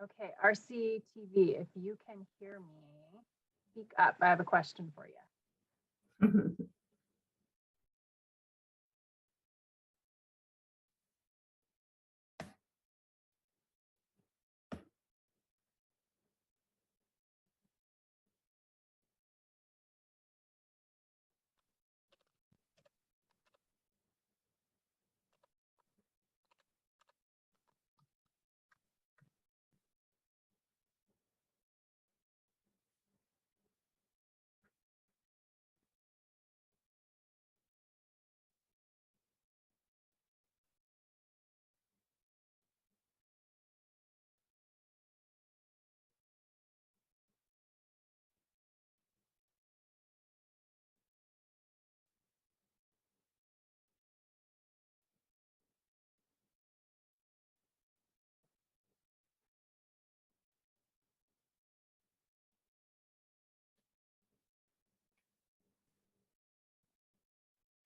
Okay, RCTV, if you can hear me, speak up. I have a question for you.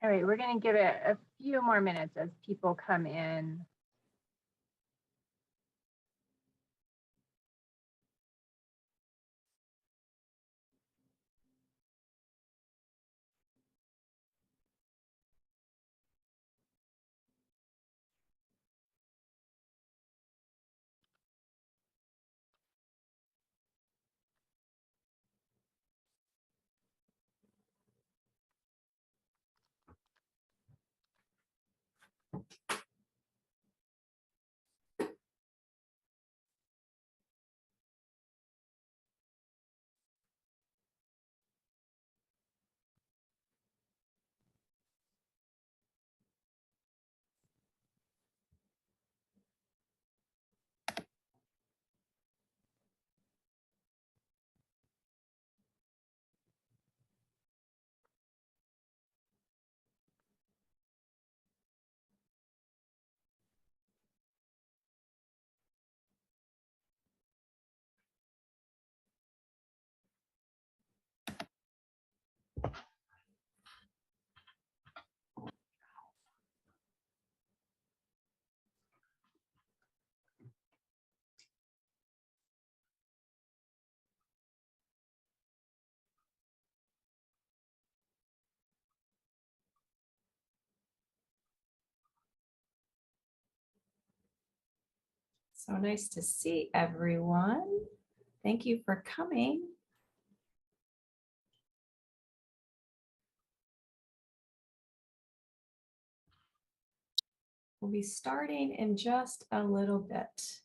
All right, we're going to give it a few more minutes as people come in. So nice to see everyone. Thank you for coming. We'll be starting in just a little bit.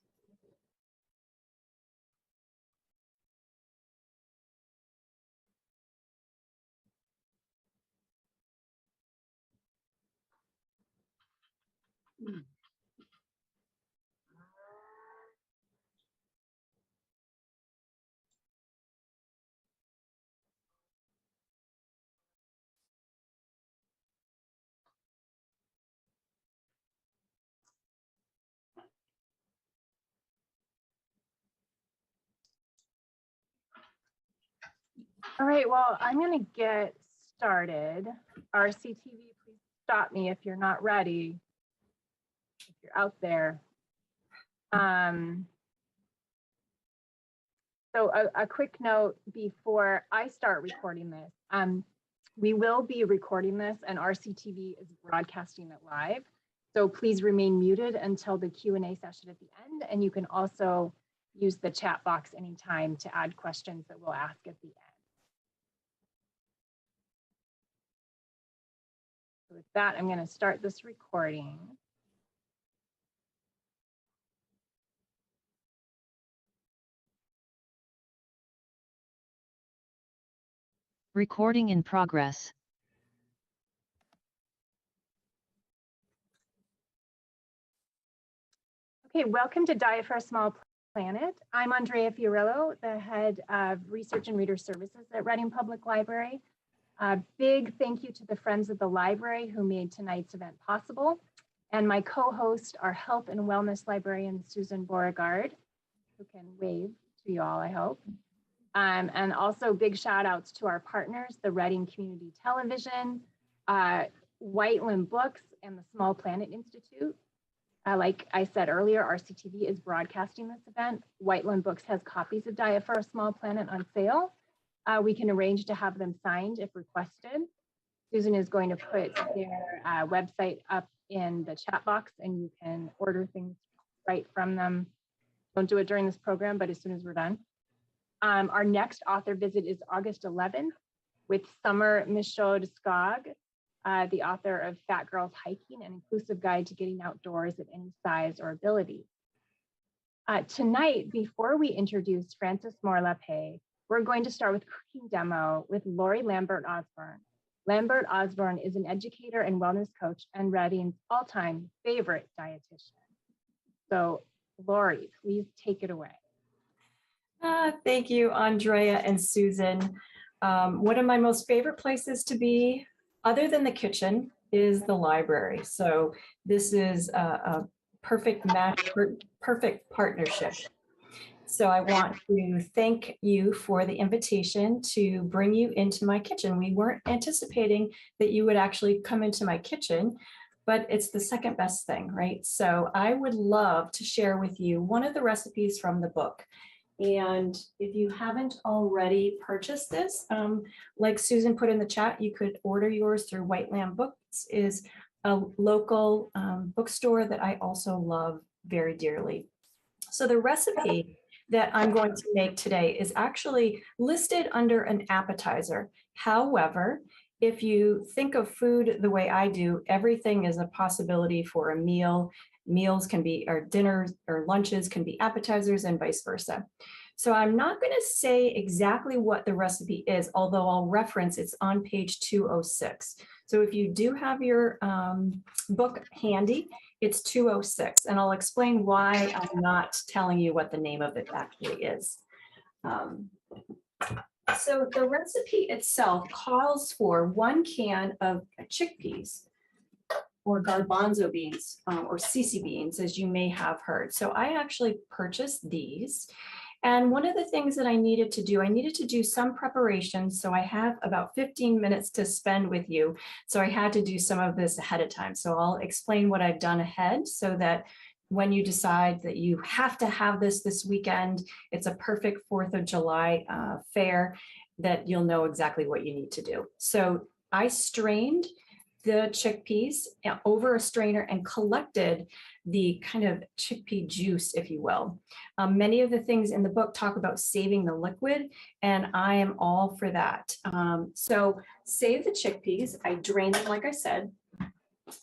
All right, well, I'm going to get started. RCTV, please stop me if you're not ready, if you're out there. So a quick note before I start recording this. We will be recording this and RCTV is broadcasting it live. So please remain muted until the Q&A session at the end. And you can also use the chat box anytime to add questions that we'll ask at the end. So with that, I'm going to start this recording. Recording in progress. Okay, welcome to Diet for a Small Planet. I'm Andrea Fiorillo, the head of Research and Reader Services at Reading Public Library. A big thank you to the Friends of the Library who made tonight's event possible. And my co-host, our health and wellness librarian, Susan Beauregard, who can wave to you all, I hope. And also big shout outs to our partners, the Reading Community Television, Whiteland Books, and the Small Planet Institute. Like I said earlier, RCTV is broadcasting this event. Whiteland Books has copies of Diet for a Small Planet on sale. We can arrange to have them signed if requested. Susan is going to put their website up in the chat box, and you can order things right from them. Don't do it during this program, but as soon as we're done. Our next author visit is August 11th with Summer Michaud-Skog, the author of Fat Girls Hiking, an inclusive guide to getting outdoors at any size or ability. Tonight, before we introduce Frances Moore Lappé, we're going to start with cooking demo with Lori Lambert-Osborne. Lambert-Osborne is an educator and wellness coach and Reading's all-time favorite dietitian. So Lori, please take it away. Thank you, Andrea and Susan. One of my most favorite places to be, other than the kitchen, is the library. So this is a perfect match, perfect partnership. So I want to thank you for the invitation to bring you into my kitchen. We weren't anticipating that you would actually come into my kitchen, but it's the second best thing, right? So I would love to share with you one of the recipes from the book. And if you haven't already purchased this, like Susan put in the chat, you could order yours through White Lamb Books, is a local bookstore that I also love very dearly. So the recipe that I'm going to make today is actually listed under an appetizer. However, if you think of food the way I do, everything is a possibility for a meal. Meals can be, or dinners or lunches can be appetizers and vice versa. So I'm not going to say exactly what the recipe is, although I'll reference it's on page 206. So if you do have your book handy, it's 206, and I'll explain why I'm not telling you what the name of it actually is. So the recipe itself calls for 1 can of chickpeas, or garbanzo beans, or CC beans, as you may have heard. So I actually purchased these. And one of the things that I needed to do some preparation. So I have about 15 minutes to spend with you. So I had to do some of this ahead of time. So I'll explain what I've done ahead so that when you decide that you have to have this weekend, it's a perfect 4th of July fare, that you'll know exactly what you need to do. So I strained the chickpeas over a strainer and collected the kind of chickpea juice, if you will. Many of the things in the book talk about saving the liquid, and I am all for that. So save the chickpeas. I drain them, like I said.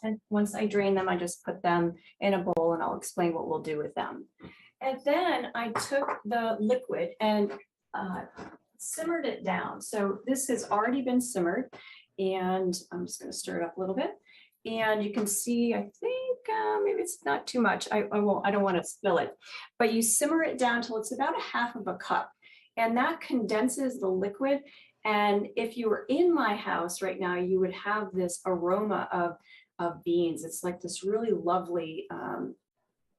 And once I drain them, I just put them in a bowl, and I'll explain what we'll do with them. And then I took the liquid and simmered it down. So this has already been simmered, and I'm just going to stir it up a little bit. And you can see, I think maybe it's not too much. I don't want to spill it, but you simmer it down till it's about 1/2 cup, and that condenses the liquid. And if you were in my house right now, you would have this aroma of beans. It's like this really lovely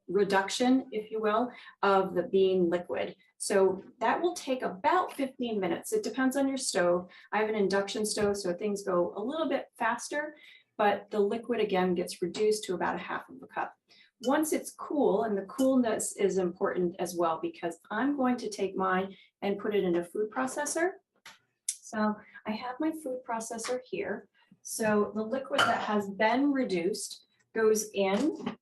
reduction, if you will, of the bean liquid. So that will take about 15 minutes. It depends on your stove. I have an induction stove, so things go a little bit faster, but the liquid again gets reduced to about 1/2 cup. Once it's cool, and the coolness is important as well, because I'm going to take mine and put it in a food processor. So I have my food processor here. So the liquid that has been reduced goes in,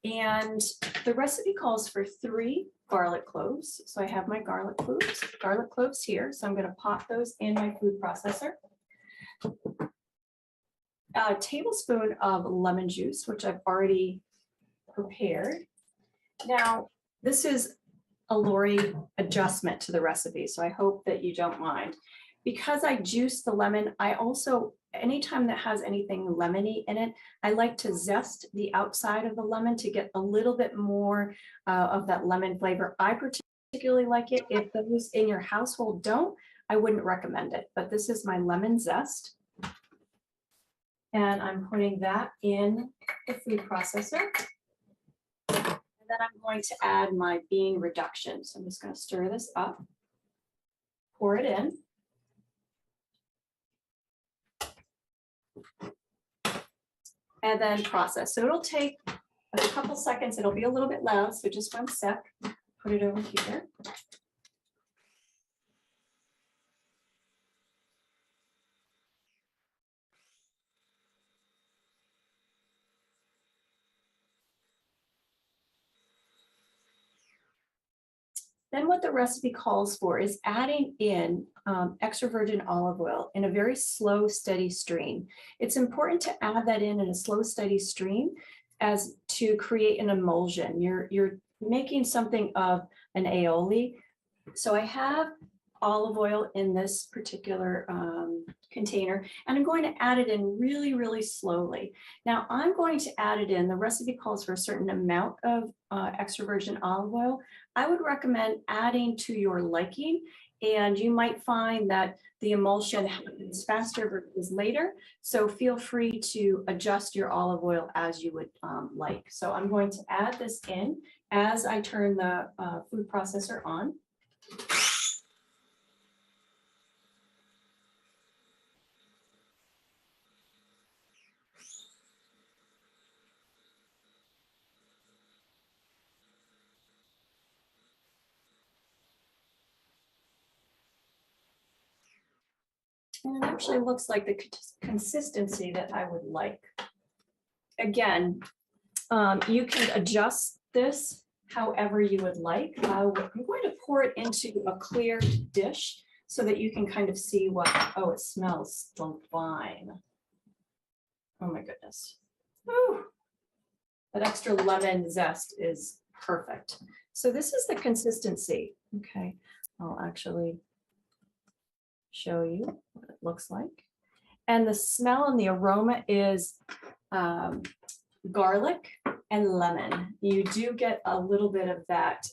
and the recipe calls for 3 garlic cloves. So I have my garlic cloves here. So I'm going to pop those in my food processor. A tablespoon of lemon juice, which I've already prepared. Now, this is a Lori adjustment to the recipe, so I hope that you don't mind. Because I juice the lemon, I also, anytime that has anything lemony in it, I like to zest the outside of the lemon to get a little bit more of that lemon flavor. I particularly like it. If those in your household don't, I wouldn't recommend it, but this is my lemon zest. And I'm putting that in the food processor. And then I'm going to add my bean reduction. So I'm just going to stir this up, pour it in. And then process. So it'll take a couple seconds. It'll be a little bit loud, so just 1 sec. Put it over here. Then what the recipe calls for is adding in extra virgin olive oil in a very slow, steady stream. It's important to add that in a slow, steady stream as to create an emulsion. You're making something of an aioli. So I have olive oil in this particular container, and I'm going to add it in really, really slowly. Now I'm going to add it in, the recipe calls for a certain amount of extra virgin olive oil. I would recommend adding to your liking, and you might find that the emulsion happens faster versus later. So feel free to adjust your olive oil as you would like. So I'm going to add this in as I turn the food processor on. And it actually looks like the consistency that I would like. Again, you can adjust this however you would like. I'm going to pour it into a clear dish so that you can kind of see what, oh, it smells divine. Oh my goodness. Whew. That extra lemon zest is perfect. So this is the consistency. Okay, I'll actually show you what it looks like. And the smell and the aroma is garlic and lemon. You do get a little bit of that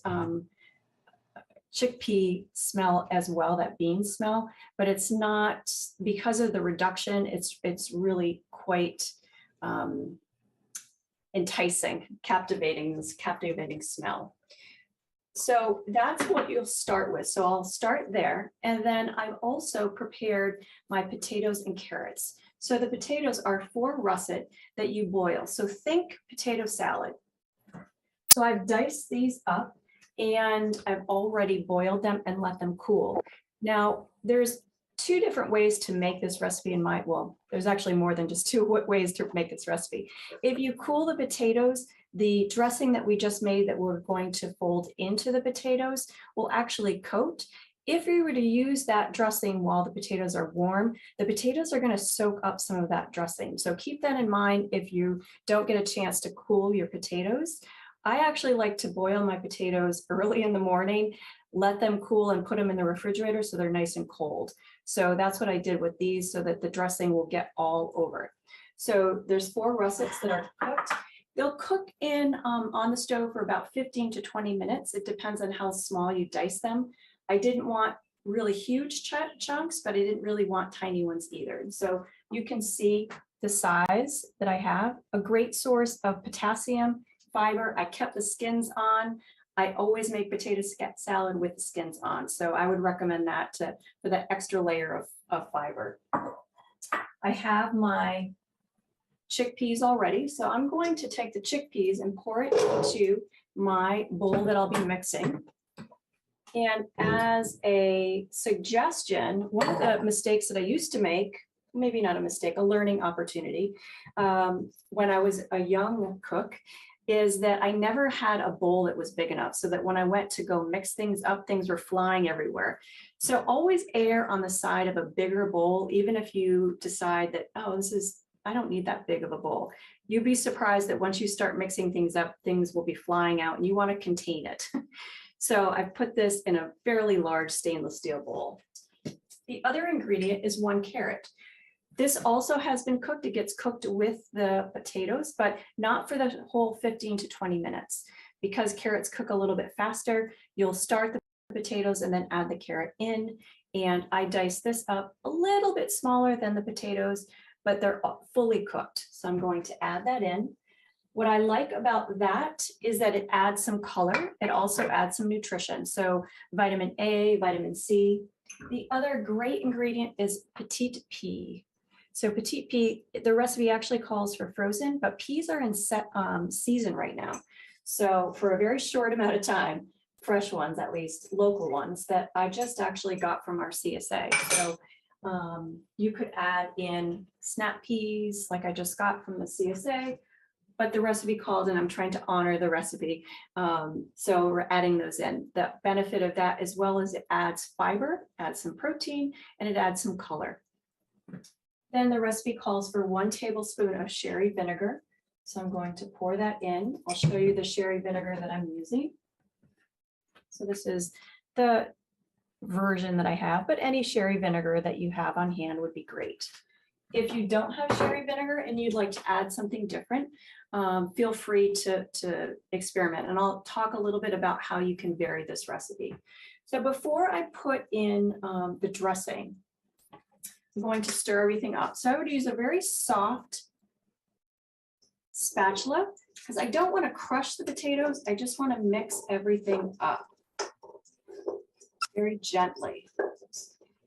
chickpea smell as well, that bean smell, but it's not, because of the reduction, it's really quite enticing, captivating, this captivating smell. So that's what you'll start with. So I'll start there. And then I've also prepared my potatoes and carrots. So the potatoes are 4 russet that you boil. So think potato salad. So I've diced these up and I've already boiled them and let them cool. Now there's 2 different ways to make this recipe in my, well, there's actually more than just 2 ways to make this recipe. If you cool the potatoes, the dressing that we just made that we're going to fold into the potatoes will actually coat. If you were to use that dressing while the potatoes are warm, the potatoes are going to soak up some of that dressing. So keep that in mind if you don't get a chance to cool your potatoes. I actually like to boil my potatoes early in the morning, let them cool and put them in the refrigerator so they're nice and cold. So that's what I did with these so that the dressing will get all over it. So there's 4 russets that are cooked. They'll cook in on the stove for about 15 to 20 minutes. It depends on how small you dice them. I didn't want really huge chunks, but I didn't really want tiny ones either. So you can see the size that I have, a great source of potassium, fiber. I kept the skins on. I always make potato salad with the skins on. So I would recommend that for that extra layer of fiber. I have my chickpeas already. So I'm going to take the chickpeas and pour it into my bowl that I'll be mixing. And as a suggestion, one of the mistakes that I used to make, maybe not a mistake, a learning opportunity, when I was a young cook, is that I never had a bowl that was big enough so that when I went to go mix things up, things were flying everywhere. So always err on the side of a bigger bowl, even if you decide that, oh, I don't need that big of a bowl. You'd be surprised that once you start mixing things up, things will be flying out and you want to contain it. So I've put this in a fairly large stainless steel bowl. The other ingredient is 1 carrot. This also has been cooked. It gets cooked with the potatoes, but not for the whole 15 to 20 minutes. Because carrots cook a little bit faster, you'll start the potatoes and then add the carrot in. And I dice this up a little bit smaller than the potatoes, but they're fully cooked. So I'm going to add that in. What I like about that is that it adds some color. It also adds some nutrition. So vitamin A, vitamin C. The other great ingredient is Petite Pea. So Petite Pea, the recipe actually calls for frozen, but peas are in season right now. So for a very short amount of time, fresh ones, at least local ones that I just actually got from our CSA. So you could add in snap peas like I just got from the CSA, but the recipe called and I'm trying to honor the recipe. So we're adding those in. The benefit of that as well as it adds fiber, adds some protein, and it adds some color. Then the recipe calls for 1 tablespoon of sherry vinegar. So I'm going to pour that in. I'll show you the sherry vinegar that I'm using. So this is the version that I have, but any sherry vinegar that you have on hand would be great. If you don't have sherry vinegar and you'd like to add something different, feel free to experiment. And I'll talk a little bit about how you can vary this recipe. So before I put in the dressing, I'm going to stir everything up. So I would use a very soft spatula because I don't want to crush the potatoes. I just want to mix everything up very gently.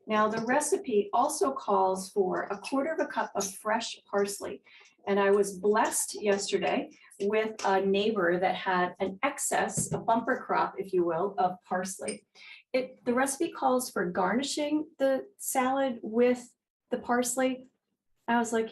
Now the recipe also calls for 1/4 cup of fresh parsley. And I was blessed yesterday with a neighbor that had an excess, a bumper crop, if you will, of parsley. The recipe calls for garnishing the salad with the parsley. I was like,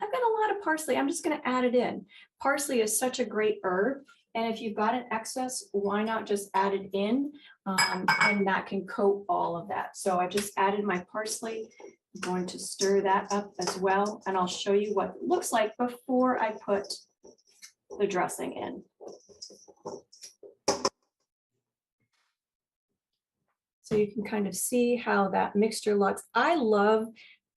I've got a lot of parsley. I'm just going to add it in. Parsley is such a great herb. And if you've got an excess, why not just add it in? And that can coat all of that. So I just added my parsley. I'm going to stir that up as well. And I'll show you what it looks like before I put the dressing in. So you can kind of see how that mixture looks. I love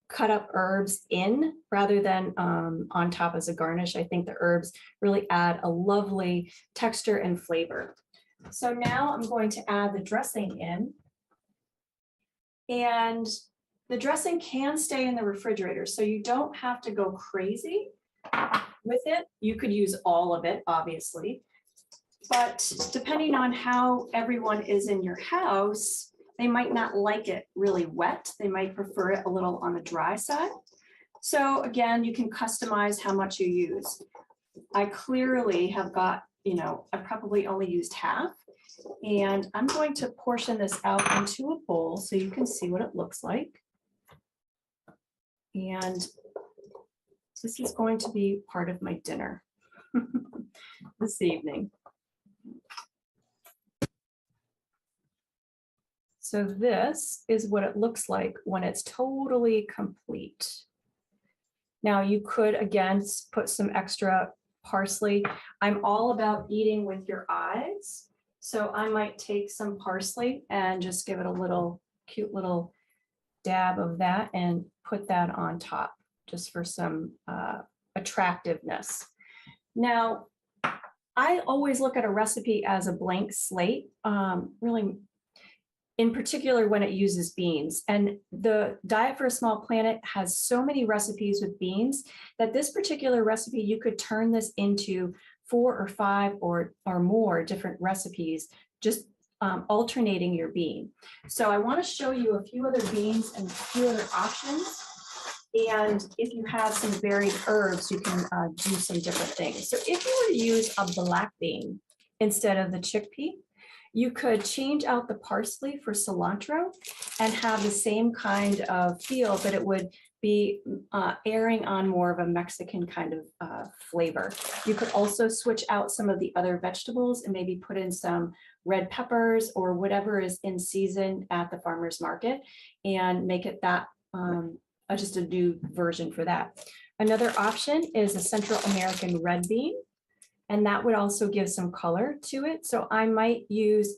cut up herbs in rather than on top as a garnish. I think the herbs really add a lovely texture and flavor. So now I'm going to add the dressing in. And the dressing can stay in the refrigerator, so you don't have to go crazy with it. You could use all of it, obviously. But depending on how everyone is in your house, they might not like it really wet. They might prefer it a little on the dry side. So again, you can customize how much you use. I clearly have got, I probably only used half. And I'm going to portion this out into a bowl so you can see what it looks like. And this is going to be part of my dinner this evening. So this is what it looks like when it's totally complete. Now you could, again, put some extra parsley. I'm all about eating with your eyes. So I might take some parsley and just give it a little cute little dab of that and put that on top just for some attractiveness. Now, I always look at a recipe as a blank slate, really, in particular when it uses beans. And the Diet for a Small Planet has so many recipes with beans that this particular recipe, you could turn this into 4 or 5 or more different recipes, just alternating your bean. So I want to show you a few other beans and a few other options. And if you have some varied herbs, you can do some different things. So if you were to use a black bean instead of the chickpea, you could change out the parsley for cilantro and have the same kind of feel, but it would be airing on more of a Mexican kind of flavor. You could also switch out some of the other vegetables and maybe put in some red peppers or whatever is in season at the farmer's market and make it that just a new version for that. Another option is a Central American red bean, and that would also give some color to it. So I might use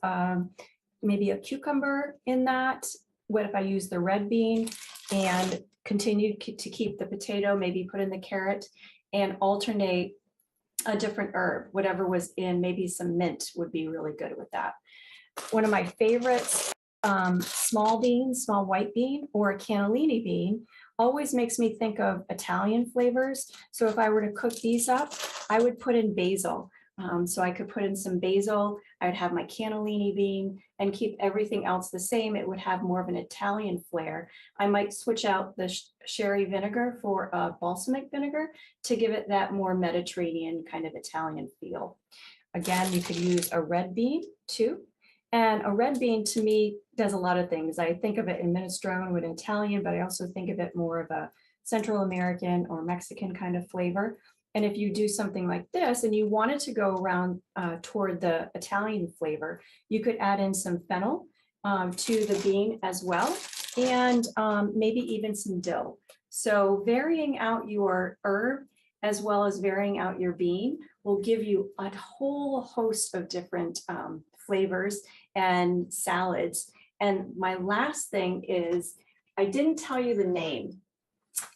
maybe a cucumber in that. What if I use the red bean and continue to keep the potato, maybe put in the carrot and alternate a different herb, whatever was in, maybe some mint would be really good with that. One of my favorites, small beans, small white bean or a cannellini bean, always makes me think of Italian flavors. So if I were to cook these up, I would put in basil. So I could put in some basil, I'd have my cannellini bean and keep everything else the same. It would have more of an Italian flair. I might switch out the sherry vinegar for balsamic vinegar to give it that more Mediterranean kind of Italian feel. Again, you could use a red bean too. And a red bean to me does a lot of things. I think of it in minestrone with Italian, but I also think of it more of a Central American or Mexican kind of flavor. And if you do something like this and you wanted to go around toward the Italian flavor, you could add in some fennel to the bean as well, and maybe even some dill. So varying out your herb as well as varying out your bean will give you a whole host of different flavors and salads. And my last thing is, I didn't tell you the name.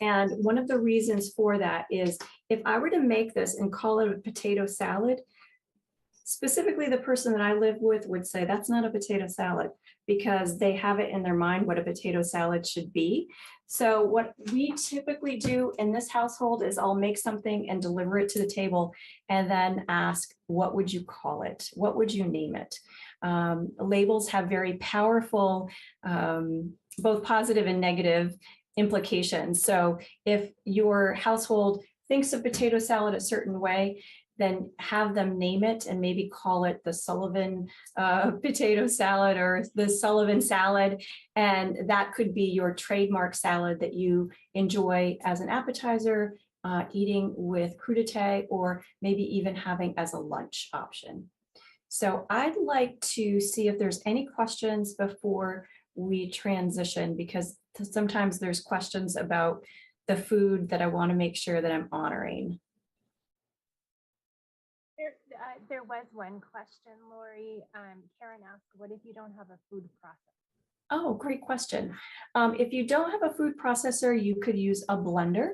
And one of the reasons for that is if I were to make this and call it a potato salad, specifically the person that I live with would say that's not a potato salad because they have it in their mind what a potato salad should be. So what we typically do in this household is I'll make something and deliver it to the table and then ask, what would you call it? What would you name it? Labels have very powerful, both positive and negative implications. So if your household thinks of potato salad a certain way, then have them name it and maybe call it the Sullivan potato salad or the Sullivan salad. And that could be your trademark salad that you enjoy as an appetizer, eating with crudité, or maybe even having as a lunch option. So I'd like to see if there's any questions before we transition, because sometimes there's questions about the food that I want to make sure that I'm honoring. There was one question, Lori. Karen asked, what if you don't have a food processor? Oh, great question. If you don't have a food processor, you could use a blender.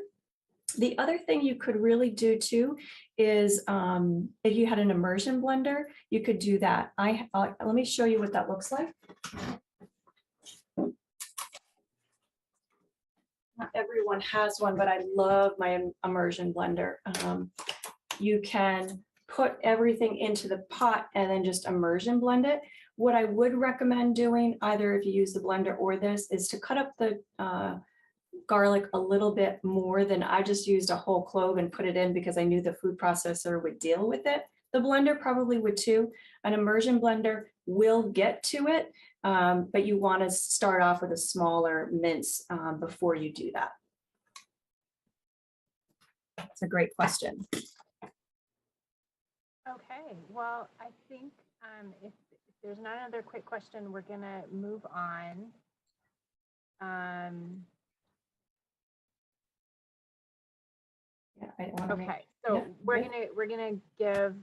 The other thing you could really do too is if you had an immersion blender, you could do that. Let me show you what that looks like. Not everyone has one, but I love my immersion blender. You can put everything into the pot and then just immersion blend it. What I would recommend doing, either if you use the blender or this, is to cut up the garlic a little bit more than I just used a whole clove and put it in because I knew the food processor would deal with it. The blender probably would too. An immersion blender will get to it, but you want to start off with a smaller mince before you do that. That's a great question. Okay, well, I think if there's not another quick question, we're gonna move on. Yeah, I want to Okay, so we're gonna give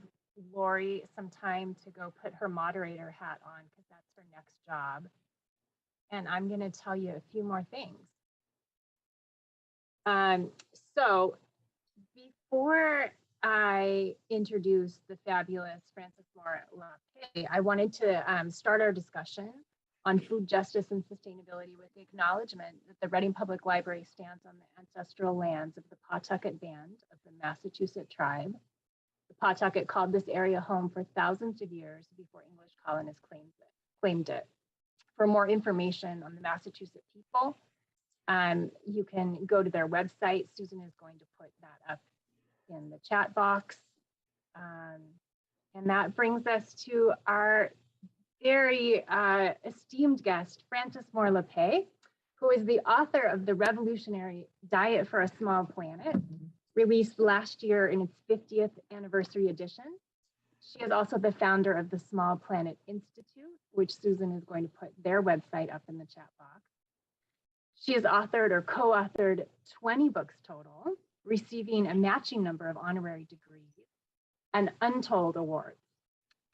Lori some time to go put her moderator hat on because that's her next job. And I'm gonna tell you a few more things. So before I introduce the fabulous Frances Moore Lappé, I wanted to start our discussion on food justice and sustainability with the acknowledgement that the Reading Public Library stands on the ancestral lands of the Pawtucket Band of the Massachusetts tribe. The Pawtucket called this area home for thousands of years before English colonists claimed it. For more information on the Massachusetts people, you can go to their website. Susan is going to put that up in the chat box. And that brings us to our very esteemed guest, Frances Moore Lappé, who is the author of the revolutionary Diet for a Small Planet, released last year in its 50th anniversary edition. She is also the founder of the Small Planet Institute, which Susan is going to put their website up in the chat box. She has authored or co-authored 20 books total, receiving a matching number of honorary degrees and untold awards.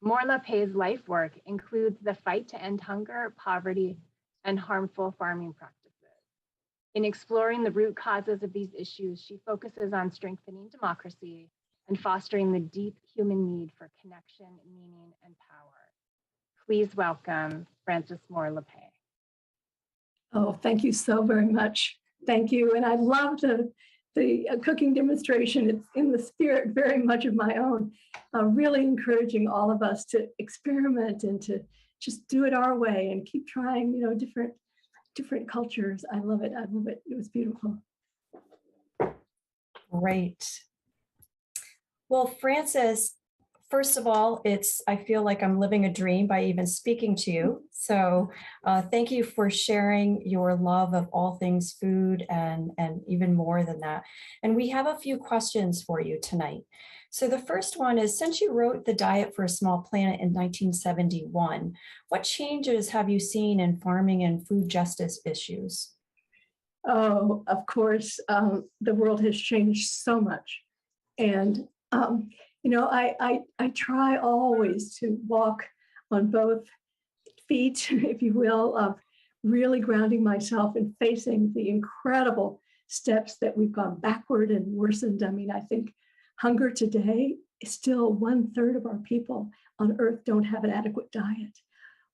Moore Lappé's life work includes the fight to end hunger, poverty, and harmful farming practices. In exploring the root causes of these issues, she focuses on strengthening democracy and fostering the deep human need for connection, meaning, and power. Please welcome Frances Moore Lappé. Oh, thank you so very much. Thank you. And I'd love to the cooking demonstration. It's in the spirit very much of my own, really encouraging all of us to experiment and to just do it our way and keep trying, different cultures. I love it. I love it. It was beautiful. Great. Well, Frances, first of all, I feel like I'm living a dream by even speaking to you. So thank you for sharing your love of all things food and even more than that. And we have a few questions for you tonight. So the first one is, since you wrote The Diet for a Small Planet in 1971, what changes have you seen in farming and food justice issues? Oh, of course, the world has changed so much. And, I try always to walk on both feet, if you will, of really grounding myself and facing the incredible steps that we've gone backward and worsened. I mean, I think hunger today is still 1/3 of our people on Earth don't have an adequate diet.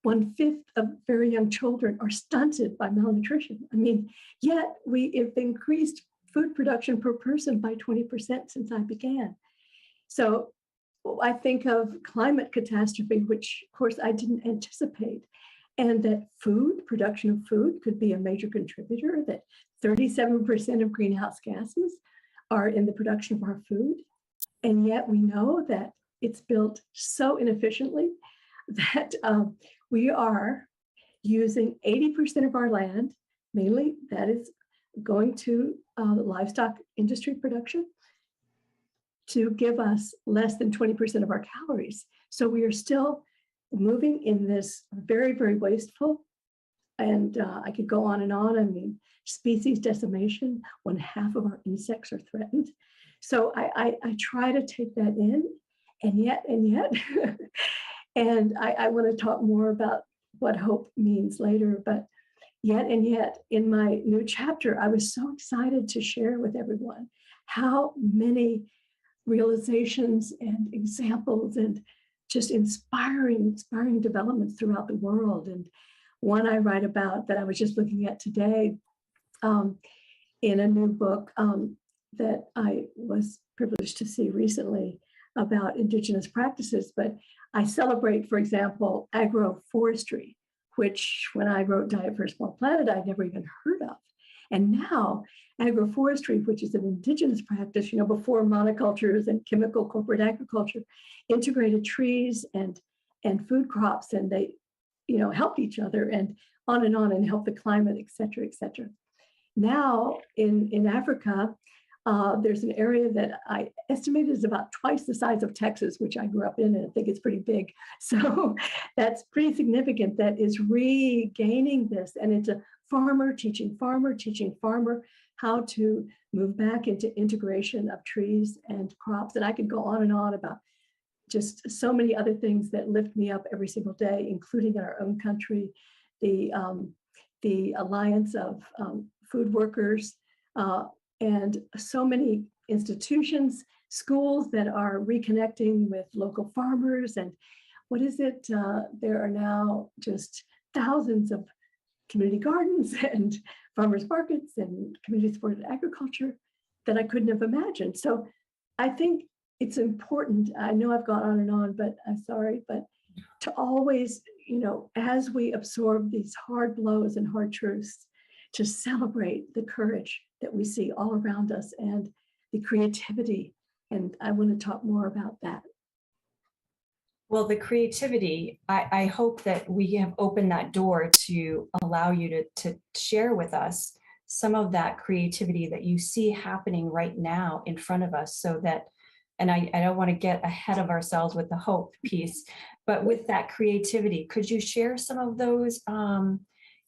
1/5 of very young children are stunted by malnutrition. I mean, yet we have increased food production per person by 20% since I began. So I think of climate catastrophe, which of course I didn't anticipate, and that production of food could be a major contributor, that 37% of greenhouse gases are in the production of our food. And yet we know that it's built so inefficiently that we are using 80% of our land, mainly that is going to livestock industry production, to give us less than 20% of our calories. So we are still moving in this very, very wasteful, and I could go on and on. I mean, species decimation, 1/2 of our insects are threatened. So I try to take that in, and yet, and I want to talk more about what hope means later, but yet, in my new chapter, I was so excited to share with everyone how many realizations and examples and just inspiring developments throughout the world. And one I write about that I was just looking at today in a new book that I was privileged to see recently about Indigenous practices. But I celebrate, for example, agroforestry, which when I wrote Diet for a Small Planet, I'd never even heard of. And now agroforestry, which is an indigenous practice, before monocultures and chemical corporate agriculture, integrated trees and food crops, and they, helped each other and on, and helped the climate, et cetera, et cetera. Now in Africa, there's an area that I estimated is about twice the size of Texas, which I grew up in, and I think it's pretty big. So that's pretty significant, that is regaining this. And it's a farmer teaching farmer how to move back into integration of trees and crops. And I could go on and on about just so many other things that lift me up every single day, including in our own country, the Alliance of Food Workers, and so many institutions, schools that are reconnecting with local farmers. And what is it? There are now just thousands of community gardens and farmers markets and community supported agriculture that I couldn't have imagined. So I think it's important. I know I've gone on and on, but I'm sorry, but to always, as we absorb these hard blows and hard truths, to celebrate the courage that we see all around us and the creativity. And I want to talk more about that. Well, the creativity, I hope that we have opened that door to allow you to share with us some of that creativity that you see happening right now in front of us, so that, and I don't want to get ahead of ourselves with the hope piece, but with that creativity, could you share some of those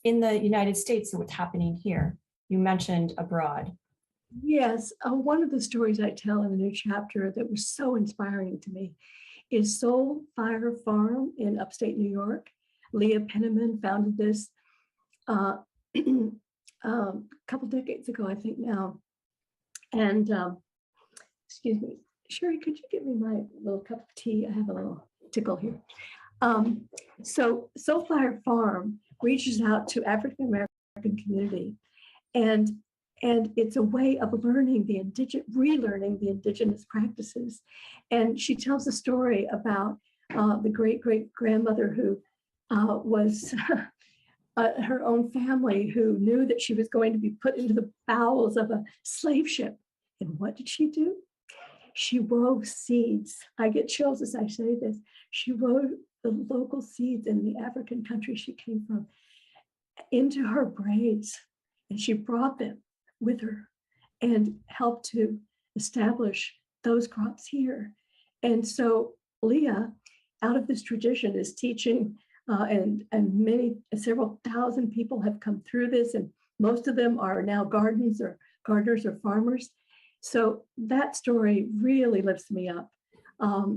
in the United States, what's happening here? You mentioned abroad. Yes, one of the stories I tell in the new chapter that was so inspiring to me is Soul Fire Farm in upstate New York. Leah Penniman founded this a couple decades ago, I think now. And excuse me, Sherry, could you give me my little cup of tea? I have a little tickle here. So Soul Fire Farm reaches out to African American community and And it's a way of learning relearning the indigenous practices. And she tells a story about the great-great-grandmother who was her own family, who knew that she was going to be put into the bowels of a slave ship. And what did she do? She wove seeds. I get chills as I say this. She wove the local seeds in the African country she came from into her braids, and she brought them with her and helped to establish those crops here. And so Leah, out of this tradition, is teaching, and several thousand people have come through this, and most of them are now gardeners or farmers. So that story really lifts me up,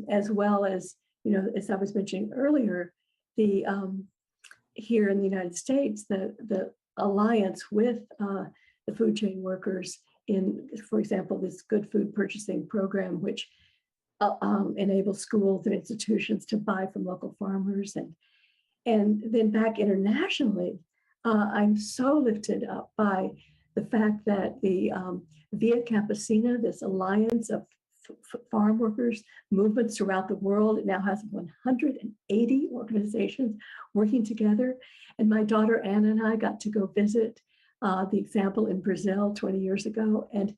as well as, as I was mentioning earlier, the here in the United States, the alliance with the food chain workers in, for example, this good food purchasing program, which enables schools and institutions to buy from local farmers. And then back internationally, I'm so lifted up by the fact that the Via Campesina, this alliance of farm workers movements throughout the world, it now has 180 organizations working together. And my daughter Anna and I got to go visit the example in Brazil 20 years ago, and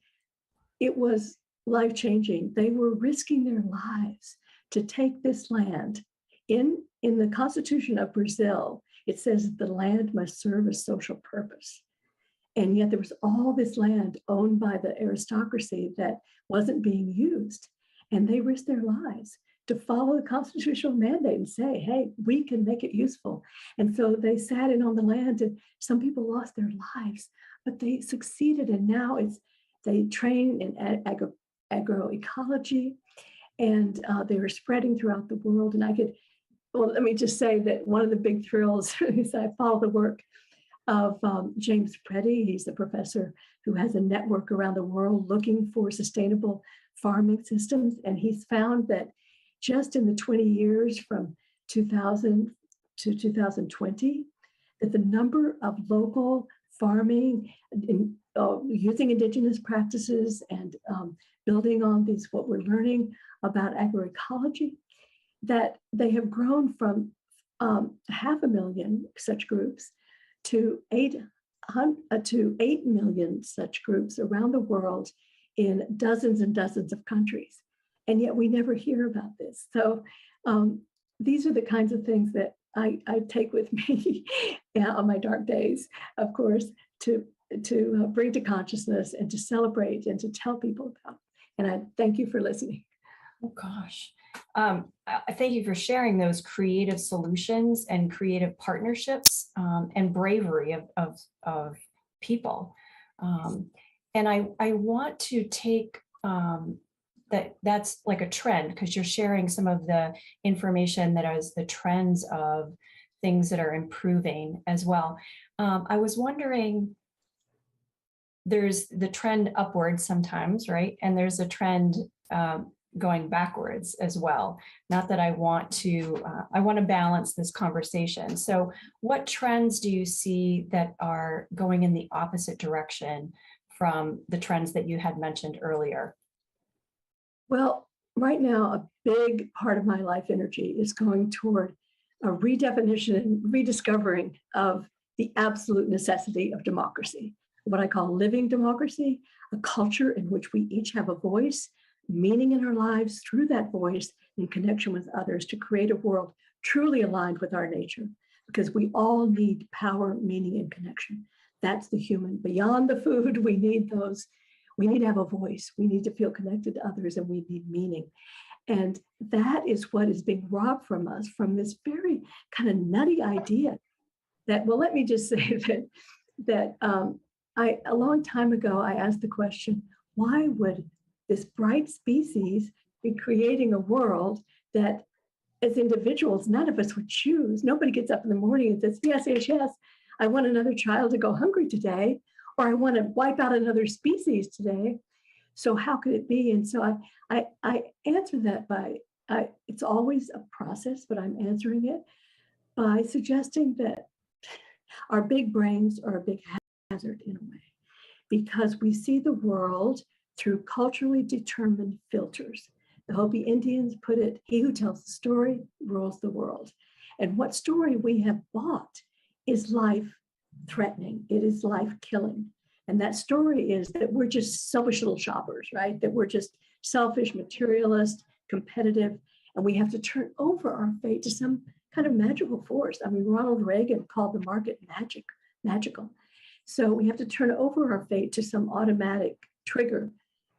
it was life-changing. They were risking their lives to take this land. In the Constitution of Brazil, it says that the land must serve a social purpose. And yet there was all this land owned by the aristocracy that wasn't being used. And they risked their lives to follow the constitutional mandate and say, hey, we can make it useful. And so they sat in on the land, and some people lost their lives, but they succeeded. And now they train in agroecology, and they were spreading throughout the world. And let me just say that one of the big thrills is I follow the work of James Preddy. He's the professor who has a network around the world looking for sustainable farming systems. And he's found that just in the 20 years from 2000 to 2020, that the number of local farming using indigenous practices and building on what we're learning about agroecology, that they have grown from 500,000 such groups to 8 million such groups around the world in dozens and dozens of countries. And yet we never hear about this. So these are the kinds of things that I take with me on my dark days, of course, to bring to consciousness and to celebrate and to tell people about. And I thank you for listening. Oh gosh. I thank you for sharing those creative solutions and creative partnerships and bravery of people. And I want to take that's like a trend, because you're sharing some of the information that is the trends of things that are improving as well. I was wondering, there's the trend upwards sometimes, right? And there's a trend going backwards as well. Not that I want to balance this conversation. So what trends do you see that are going in the opposite direction from the trends that you had mentioned earlier? Well, right now, a big part of my life energy is going toward a redefinition and rediscovering of the absolute necessity of democracy, what I call living democracy, a culture in which we each have a voice, meaning in our lives through that voice in connection with others, to create a world truly aligned with our nature, because we all need power, meaning, and connection. That's the human. Beyond the food, we need those. We need to have a voice. We need to feel connected to others, and we need meaning. And that is what is being robbed from us, from this very kind of nutty idea that, well, let me just say that a long time ago, I asked the question, why would this bright species be creating a world that as individuals, none of us would choose? Nobody gets up in the morning and says, yes, yes, yes, I want another child to go hungry today, or I want to wipe out another species today. So how could it be? And so I answer that by, it's always a process, but I'm answering it by suggesting that our big brains are a big hazard in a way, because we see the world through culturally determined filters. The Hopi Indians put it, he who tells the story rules the world. And what story we have bought is life threatening. It is life killing. And that story is that we're just selfish little shoppers, right? That we're just selfish, materialist, competitive, and we have to turn over our fate to some kind of magical force. I mean, Ronald Reagan called the market magical. So we have to turn over our fate to some automatic trigger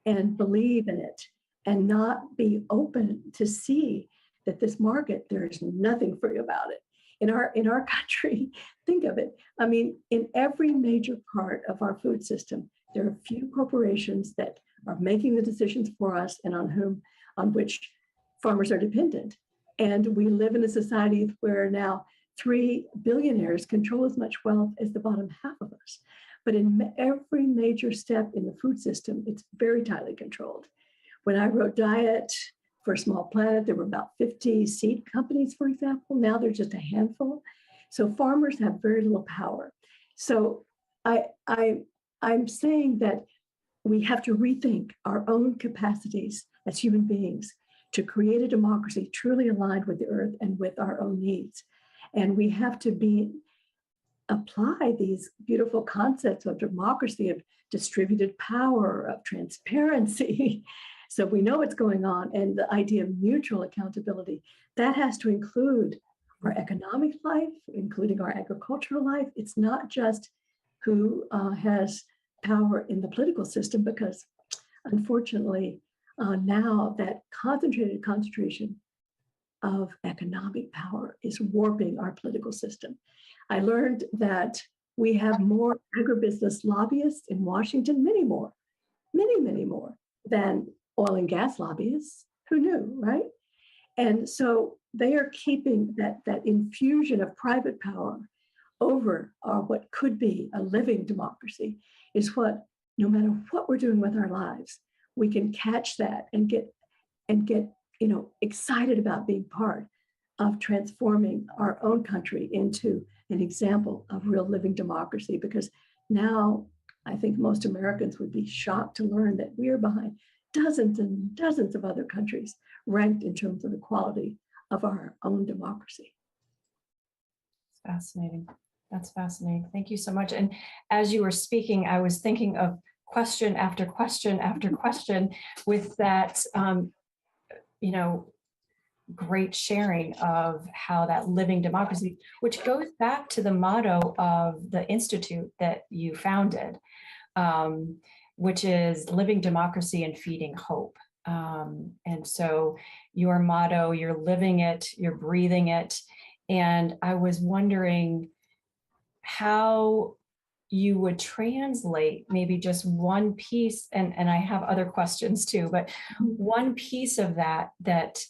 and believe in it and not be open to see that this market, there's nothing free about it. In our country, think of it. I mean, in every major part of our food system, there are a few corporations that are making the decisions for us and on which farmers are dependent. And we live in a society where now 3 billionaires control as much wealth as the bottom half of us. But in every major step in the food system, it's very tightly controlled. When I wrote Diet for a Small Planet, there were about 50 seed companies, for example. Now there's just a handful. So farmers have very little power. So I'm saying that we have to rethink our own capacities as human beings to create a democracy truly aligned with the earth and with our own needs. And we have to apply these beautiful concepts of democracy, of distributed power, of transparency. So we know what's going on, and the idea of mutual accountability, that has to include our economic life, including our agricultural life. It's not just who has power in the political system, because unfortunately, now that concentration of economic power is warping our political system. I learned that we have more agribusiness lobbyists in Washington, many more than oil and gas lobbyists. Who knew, right? And so they are keeping that infusion of private power over what could be a living democracy is what, no matter what we're doing with our lives, we can catch that and get excited about being part of transforming our own country into an example of real living democracy. Because now I think most Americans would be shocked to learn that we are behind dozens and dozens of other countries ranked in terms of the quality of our own democracy. Fascinating. That's fascinating. Thank you so much. And as you were speaking, I was thinking of question after question after question with that, great sharing of how that living democracy, which goes back to the motto of the institute that you founded, which is living democracy and feeding hope. And so your motto, you're living it, you're breathing it. And I was wondering how you would translate maybe just one piece, and I have other questions too, but one piece of that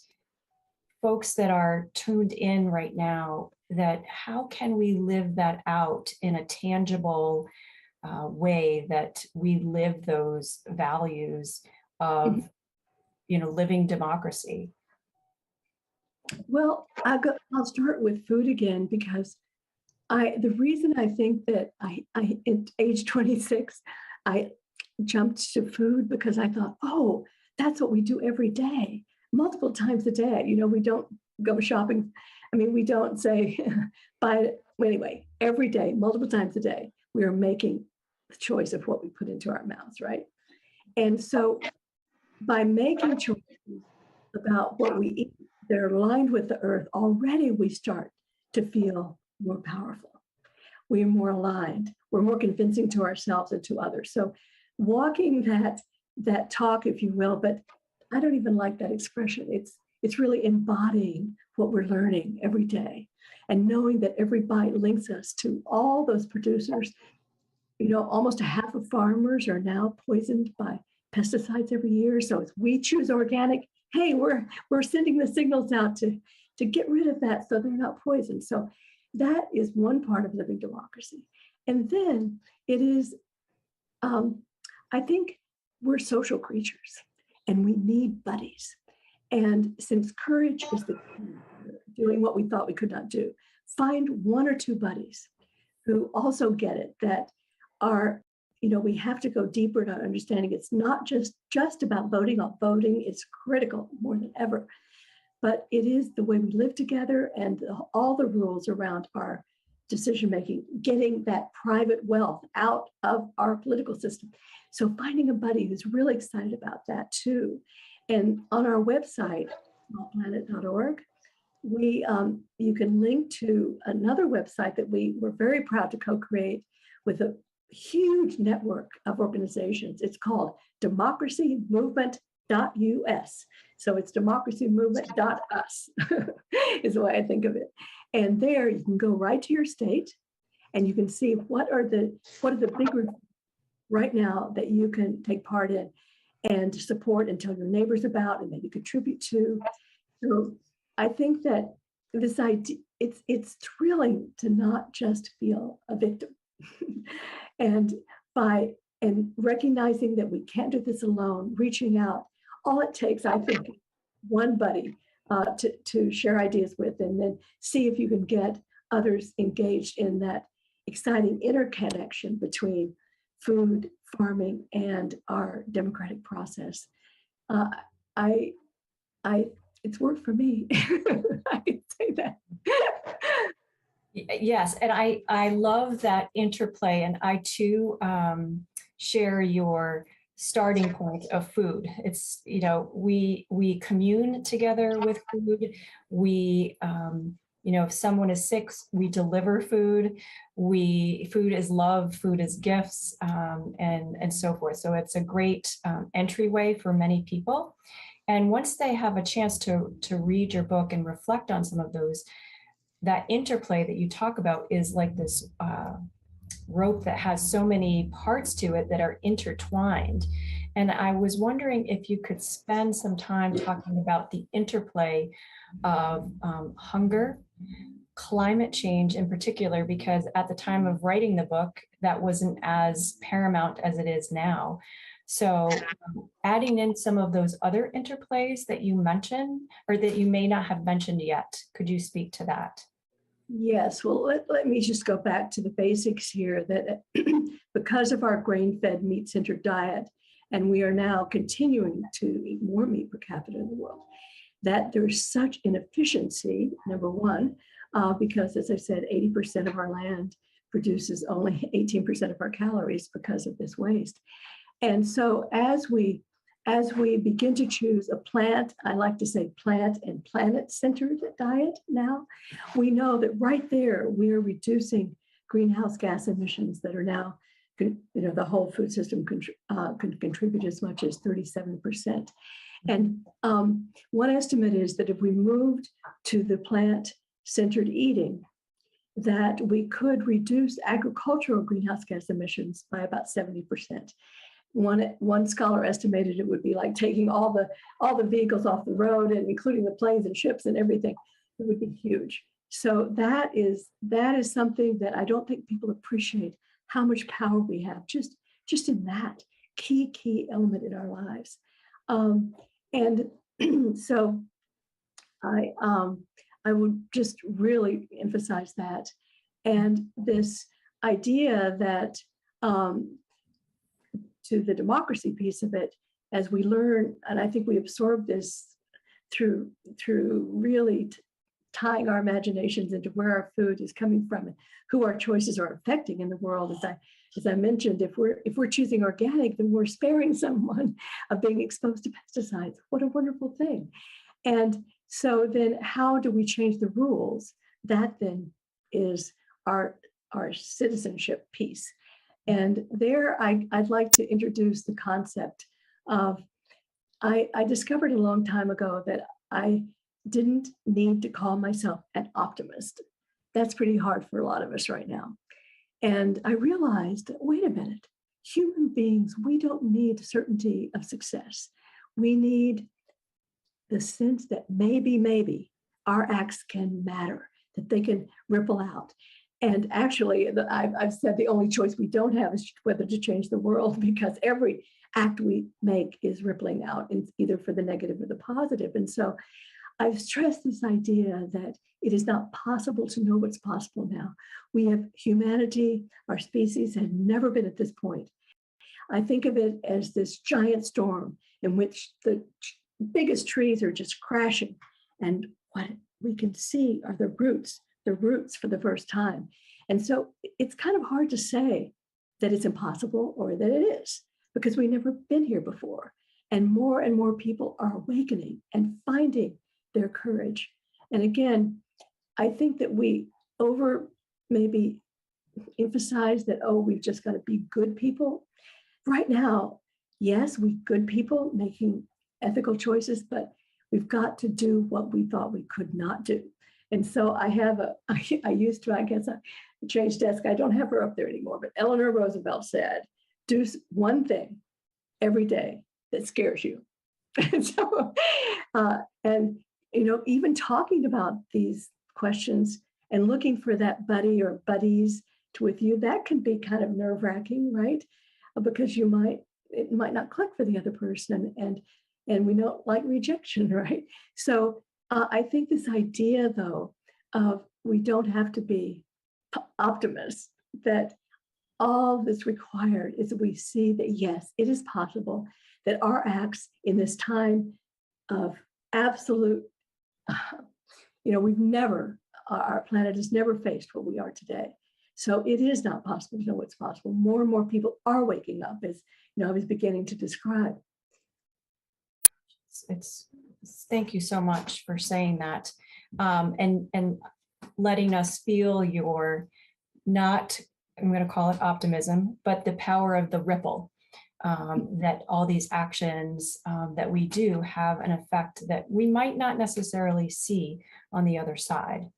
folks that are tuned in right now, that how can we live that out in a tangible way, that we live those values of, living democracy? Well, I'll start with food again, because the reason I think that I at age 26, I jumped to food, because I thought, oh, that's what we do every day, multiple times a day. We don't go shopping. I mean, we don't say, anyway, every day, multiple times a day, we are making the choice of what we put into our mouths, right? And so by making choices about what we eat that are aligned with the earth, already we start to feel more powerful. We're more aligned. We're more convincing to ourselves and to others. So walking that talk, if you will, but I don't even like that expression. It's really embodying what we're learning every day, and knowing that every bite links us to all those producers. Almost a half of farmers are now poisoned by pesticides every year. So as we choose organic, hey, we're sending the signals out to get rid of that so they're not poisoned. So that is one part of living democracy. And then it is, I think we're social creatures and we need buddies. And since courage is the key to doing what we thought we could not do, find one or two buddies who also get it, that are, we have to go deeper in our understanding. It's not just about voting. Voting is critical more than ever, but it is the way we live together and all the rules around our decision making, getting that private wealth out of our political system. So finding a buddy who's really excited about that too. And on our website, smallplanet.org, you can link to another website that we were very proud to co-create with a huge network of organizations. It's called democracymovement.us. So it's democracymovement.us is the way I think of it. And there you can go right to your state and you can see what are the big groups right now that you can take part in and support and tell your neighbors about and maybe contribute to. So I think that this idea, it's thrilling to not just feel a victim. and recognizing that we can't do this alone, reaching out, all it takes, I think, one buddy to share ideas with, and then see if you can get others engaged in that exciting interconnection between food, farming, and our democratic process. It's worked for me. I can say that. Yes, and I love that interplay, and I too share your starting point of food. It's, we commune together with food. We, if someone is sick, we deliver food. Food is love, food is gifts, and so forth. So it's a great entryway for many people. And once they have a chance to read your book and reflect on some of those, that interplay that you talk about is like this rope that has so many parts to it that are intertwined. And I was wondering if you could spend some time talking about the interplay of hunger, climate change in particular, because at the time of writing the book, that wasn't as paramount as it is now. So adding in some of those other interplays that you mentioned, or that you may not have mentioned yet, could you speak to that? Yes, well, let me just go back to the basics here, that because of our grain-fed, meat-centered diet, and we are now continuing to eat more meat per capita in the world, that there's such inefficiency, number one, because as I said, 80% of our land produces only 18% of our calories because of this waste. And so as we begin to choose a plant, I like to say plant and planet-centered diet now, we know that right there, we are reducing greenhouse gas emissions that are now, the whole food system can contribute as much as 37%. And one estimate is that if we moved to the plant-centered eating, that we could reduce agricultural greenhouse gas emissions by about 70%. One scholar estimated it would be like taking all the vehicles off the road, and including the planes and ships and everything. It would be huge. So that is something that I don't think people appreciate, how much power we have just in that key element in our lives. And so I would just really emphasize that, and this idea that to the democracy piece of it, as we learn, and I think we absorb this through really tying our imaginations into where our food is coming from and who our choices are affecting in the world. As I mentioned, if we're choosing organic, then we're sparing someone of being exposed to pesticides. What a wonderful thing. And so then how do we change the rules? That then is our citizenship piece. And there, I'd like to introduce the concept of, I discovered a long time ago that I didn't need to call myself an optimist. That's pretty hard for a lot of us right now. And I realized, wait a minute, human beings, we don't need certainty of success. We need the sense that maybe our acts can matter, that they can ripple out. And actually, I've said the only choice we don't have is whether to change the world, because every act we make is rippling out, either for the negative or the positive. And so I've stressed this idea that it is not possible to know what's possible now. We have humanity, our species had never been at this point. I think of it as this giant storm in which the biggest trees are just crashing. And what we can see are the roots for the first time. And so it's kind of hard to say that it's impossible or that it is, because we've never been here before. And more people are awakening and finding their courage. And again, I think that we maybe emphasize that, oh, we've just got to be good people. Right now, yes, we good people making ethical choices, but we've got to do what we thought we could not do. And so I used to, I guess I changed desk. I don't have her up there anymore, but Eleanor Roosevelt said, do one thing every day that scares you. And so, even talking about these questions and looking for that buddy or buddies with you, that can be kind of nerve-wracking, right? Because it might not click for the other person, and we don't like rejection, right? So I think this idea, though, of we don't have to be optimists, that all that's required is that we see that, yes, it is possible that our acts in this time of absolute, our planet has never faced what we are today. So it is not possible to know what's possible. More and more people are waking up, as I was beginning to describe. Thank you so much for saying that, and letting us feel your, not, I'm going to call it optimism, but the power of the ripple, that all these actions that we do have an effect that we might not necessarily see on the other side,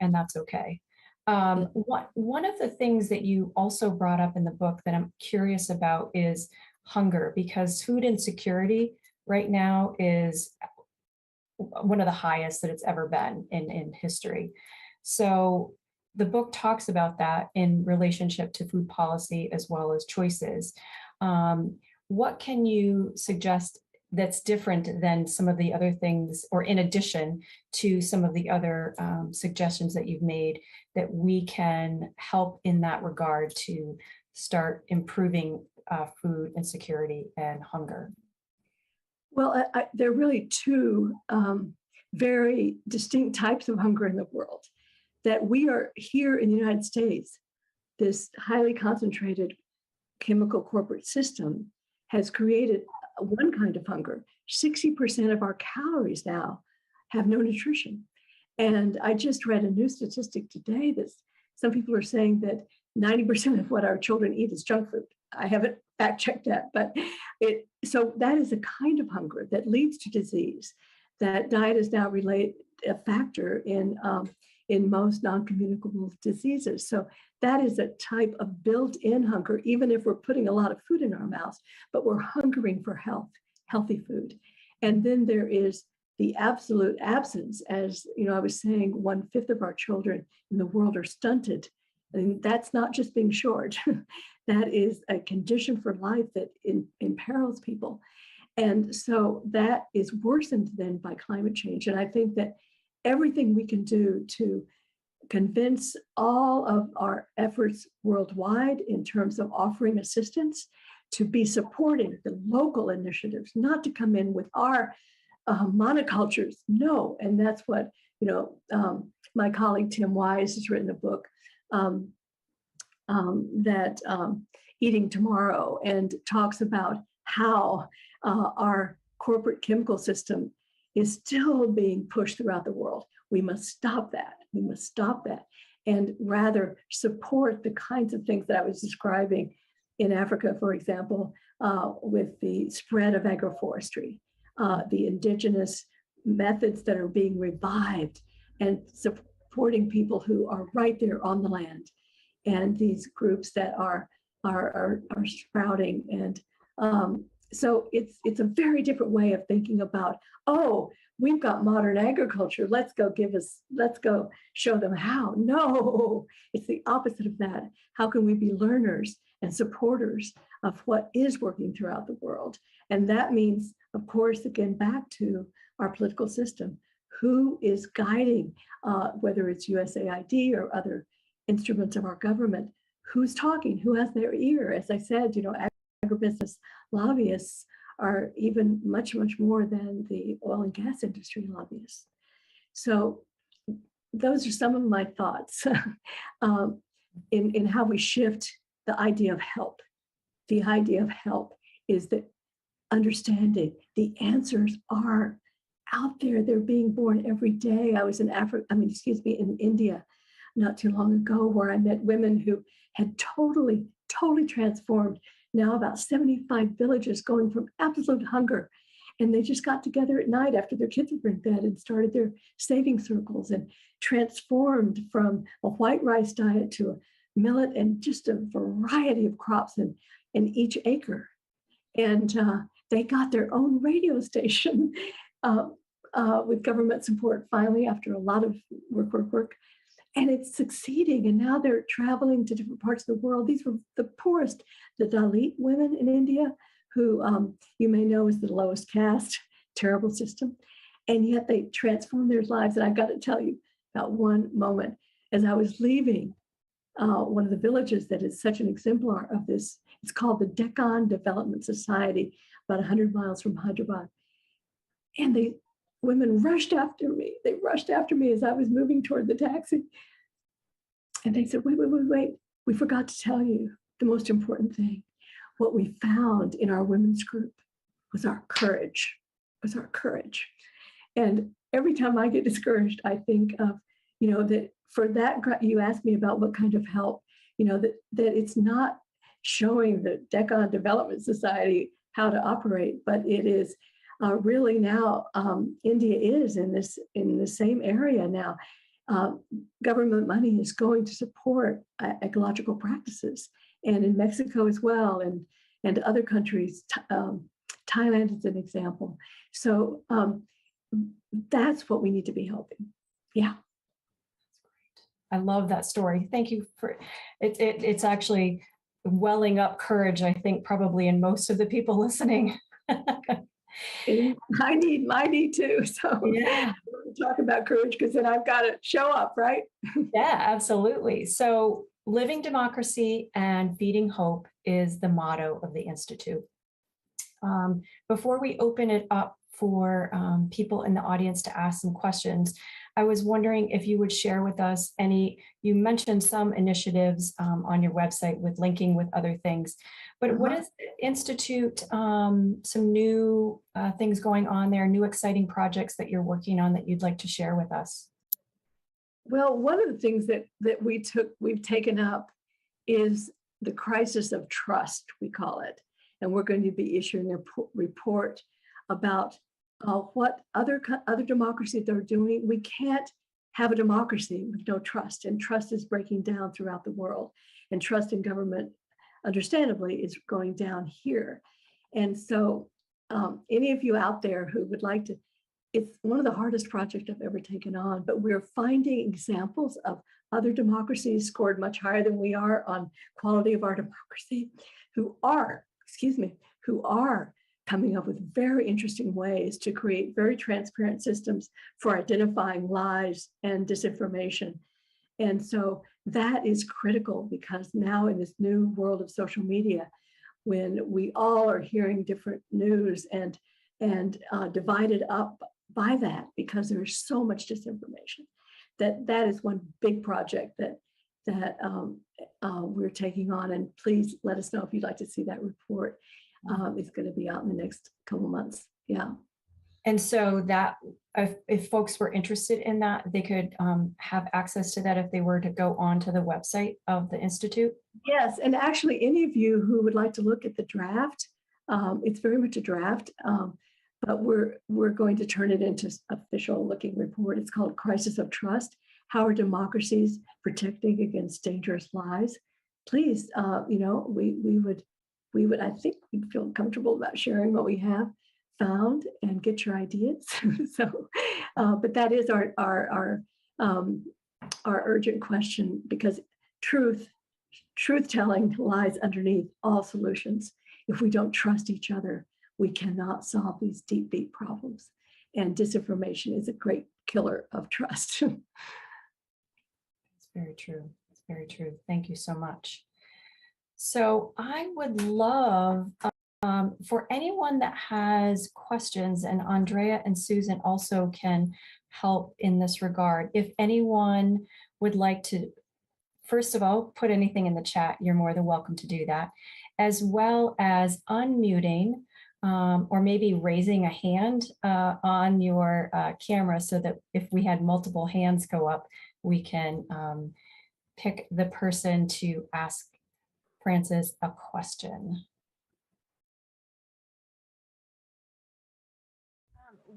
and that's okay. One of the things that you also brought up in the book that I'm curious about is hunger, because food insecurity right now is one of the highest that it's ever been in history. So the book talks about that in relationship to food policy as well as choices. What can you suggest that's different than some of the other things, or in addition to some of the other suggestions that you've made, that we can help in that regard to start improving food insecurity and hunger? Well, there are really two very distinct types of hunger in the world. That we are here in the United States, this highly concentrated chemical corporate system has created one kind of hunger. 60% of our calories now have no nutrition. And I just read a new statistic today that some people are saying that 90% of what our children eat is junk food. I haven't fact checked that, but so that is a kind of hunger that leads to disease. That diet is now a factor in most non-communicable diseases. So that is a type of built-in hunger, even if we're putting a lot of food in our mouths, but we're hungering for healthy food. And then there is the absolute absence, as I was saying, 1/5 of our children in the world are stunted. And that's not just being short. That is a condition for life that imperils people. And so that is worsened then by climate change. And I think that everything we can do to convince all of our efforts worldwide in terms of offering assistance, to be supporting the local initiatives, not to come in with our monocultures. No, and that's what, my colleague Tim Wise has written a book that Eating Tomorrow, and talks about how our corporate chemical system is still being pushed throughout the world. We must stop that. We must stop that, and rather support the kinds of things that I was describing in Africa, for example, with the spread of agroforestry, the indigenous methods that are being revived, and supporting people who are right there on the land, and these groups that are sprouting. And so it's a very different way of thinking about, oh, we've got modern agriculture. Let's go show them how. No, it's the opposite of that. How can we be learners and supporters of what is working throughout the world? And that means, of course, again, back to our political system. Who is guiding, whether it's USAID or other instruments of our government, who's talking, who has their ear. As I said, agribusiness lobbyists are even much, much more than the oil and gas industry lobbyists. So those are some of my thoughts in how we shift the idea of help. The idea of help is that understanding the answers are out there. They're being born every day. I was in in India not too long ago, where I met women who had totally transformed. Now about 75 villages going from absolute hunger. And they just got together at night after their kids were in bed and started their saving circles and transformed from a white rice diet to a millet and just a variety of crops in each acre. And they got their own radio station with government support finally after a lot of work. And it's succeeding. And now they're traveling to different parts of the world. These were the poorest, the Dalit women in India, who you may know is the lowest caste, terrible system. And yet they transformed their lives. And I've got to tell you about one moment. As I was leaving one of the villages that is such an exemplar of this, it's called the Deccan Development Society, about 100 miles from Hyderabad. And the women rushed after me. They rushed after me as I was moving toward the taxi. And they said, wait, we forgot to tell you the most important thing. What we found in our women's group was our courage, And every time I get discouraged, I think of, that for that, you asked me about what kind of help, that it's not showing the Deccan Development Society how to operate, but it is really now India is in the same area now. Government money is going to support ecological practices, and in Mexico as well, and other countries. Thailand is an example. So that's what we need to be helping. Yeah. I love that story. Thank you for it. It's actually welling up courage, I think, probably in most of the people listening. I need to. So yeah, talk about courage, because then I've got to show up, right? yeah, absolutely. So living democracy and feeding hope is the motto of the Institute. Before we open it up for people in the audience to ask some questions, I was wondering if you would share with us you mentioned some initiatives on your website with linking with other things, but what is the Institute, some new things going on there, new exciting projects that you're working on that you'd like to share with us? Well, one of the things that we've taken up is the crisis of trust, we call it. And we're going to be issuing a report about what other democracies are doing. We can't have a democracy with no trust, and trust is breaking down throughout the world. And trust in government, understandably, is going down here. And so any of you out there who would like to, it's one of the hardest projects I've ever taken on, but we're finding examples of other democracies scored much higher than we are on quality of our democracy, who are coming up with very interesting ways to create very transparent systems for identifying lies and disinformation. And so that is critical, because now in this new world of social media, when we all are hearing different news and divided up by that, because there's so much disinformation, that is one big project that we're taking on. And please let us know if you'd like to see that report. It's going to be out in the next couple of months. Yeah. And so that if folks were interested in that, they could have access to that if they were to go onto the website of the Institute? Yes. And actually, any of you who would like to look at the draft, it's very much a draft, but we're going to turn it into an official looking report. It's called Crisis of Trust: How Are Democracies Protecting Against Dangerous Lies? Please, we would, I think we'd feel comfortable about sharing what we have found and get your ideas. So, but that is our urgent question, because truth telling lies underneath all solutions. If we don't trust each other, we cannot solve these deep problems. And disinformation is a great killer of trust. It's very true. It's very true. Thank you so much. So I would love for anyone that has questions, and Andrea and Susan also can help in this regard. If anyone would like to, first of all, put anything in the chat, you're more than welcome to do that, as well as unmuting or maybe raising a hand on your camera so that if we had multiple hands go up, we can pick the person to ask Frances a question.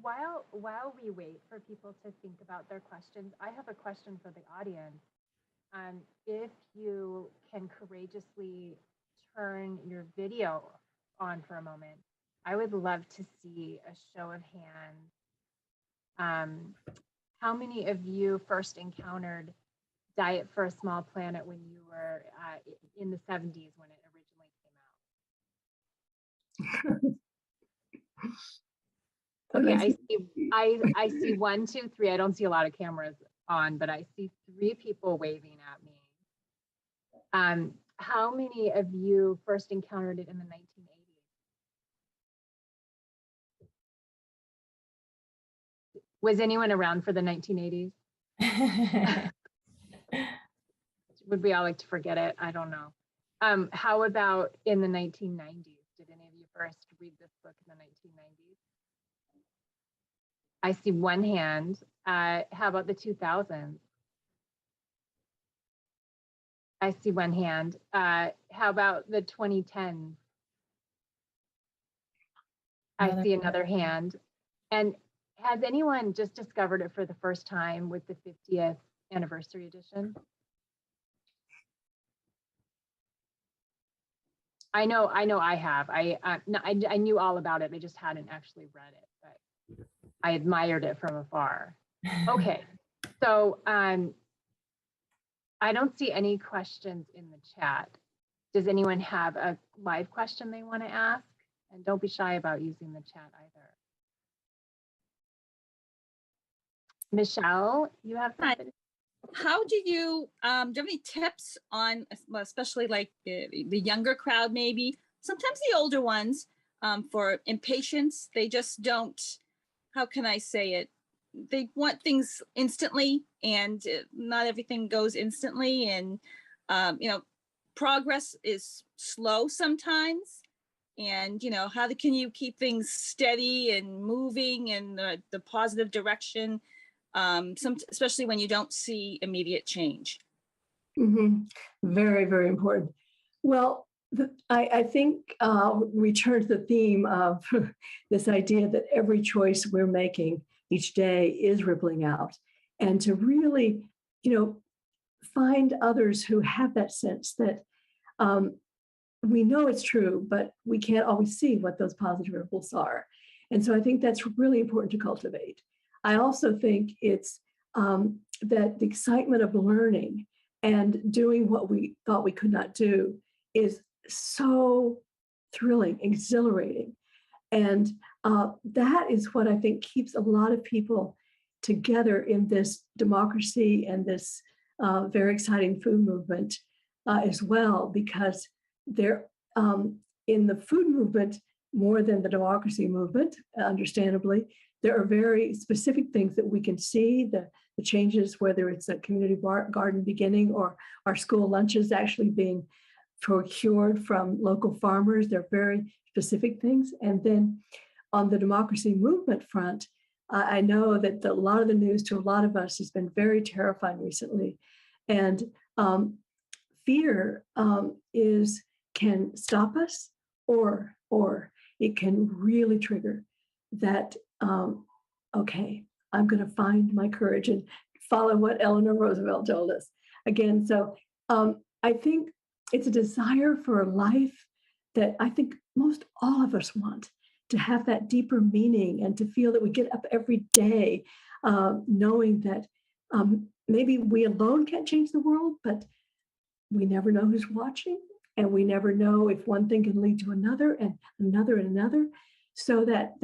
While we wait for people to think about their questions, I have a question for the audience. If you can courageously turn your video on for a moment, I would love to see a show of hands. How many of you first encountered Diet for a Small Planet when you were in the 70s when it originally came out? Okay, I see 1, 2, 3. I don't see a lot of cameras on, but I see 3 people waving at me. How many of you first encountered it in the 1980s? Was anyone around for the 1980s? Would we all like to forget it? I don't know. How about in the 1990s? Did any of you first read this book in the 1990s? I see 1 hand. How about the 2000s? I see 1 hand. How about the 2010s? I see another hand. And has anyone just discovered it for the first time with the 50th anniversary edition? I know I have. I knew all about it. I just hadn't actually read it, but I admired it from afar. Okay, so I don't see any questions in the chat. Does anyone have a live question they want to ask? And don't be shy about using the chat either. Michelle, you have something? How do you have any tips on, especially like the younger crowd, maybe sometimes the older ones, for impatience? They just don't, how can I say it? They want things instantly, and not everything goes instantly. And, progress is slow sometimes. And, how can you keep things steady and moving in the positive direction? Especially when you don't see immediate change. Very, very important. Well, I think return to the theme of this idea that every choice we're making each day is rippling out, and to really, find others who have that sense that we know it's true, but we can't always see what those positive ripples are. And so I think that's really important to cultivate. I also think it's that the excitement of learning and doing what we thought we could not do is so thrilling, exhilarating. And that is what I think keeps a lot of people together in this democracy and this very exciting food movement as well, because they're in the food movement more than the democracy movement, understandably. There are very specific things that we can see, the changes, whether it's a community garden beginning or our school lunches actually being procured from local farmers. They're very specific things. And then on the democracy movement front, I know that a lot of the news to a lot of us has been very terrifying recently. And fear can stop us, or it can really trigger that, okay, I'm going to find my courage and follow what Eleanor Roosevelt told us. Again, so I think it's a desire for a life that I think most all of us want, to have that deeper meaning and to feel that we get up every day knowing that maybe we alone can't change the world, but we never know who's watching, and we never know if one thing can lead to another and another and another. So that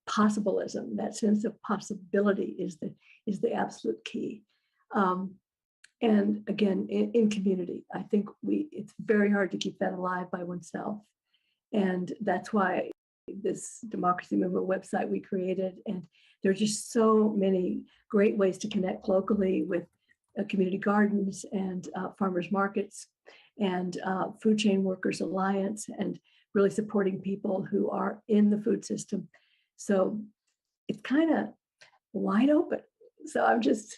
possibilism, that sense of possibility, is the absolute key. And again, in community, I think it's very hard to keep that alive by oneself. And that's why this Democracy Movement website we created, and there are just so many great ways to connect locally with community gardens and farmers markets and Food Chain Workers Alliance, and really supporting people who are in the food system. So it's kind of wide open. So I'm just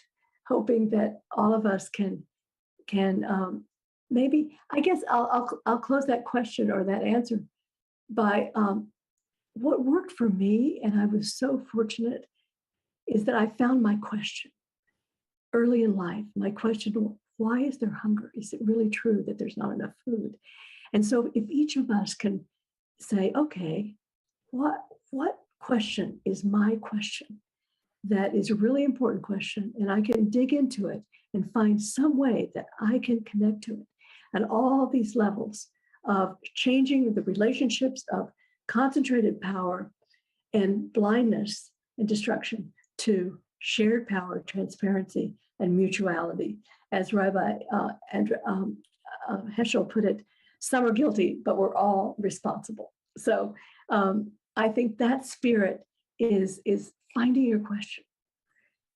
hoping that all of us can maybe, I guess I'll close that question or that answer by what worked for me, and I was so fortunate, is that I found my question early in life. My question, why is there hunger? Is it really true that there's not enough food? And so if each of us can say, okay, what question is my question? That is a really important question, and I can dig into it and find some way that I can connect to it at all these levels of changing the relationships of concentrated power and blindness and destruction to shared power, transparency, and mutuality. As Rabbi Heschel put it, some are guilty, but we're all responsible. So I think that spirit is finding your question.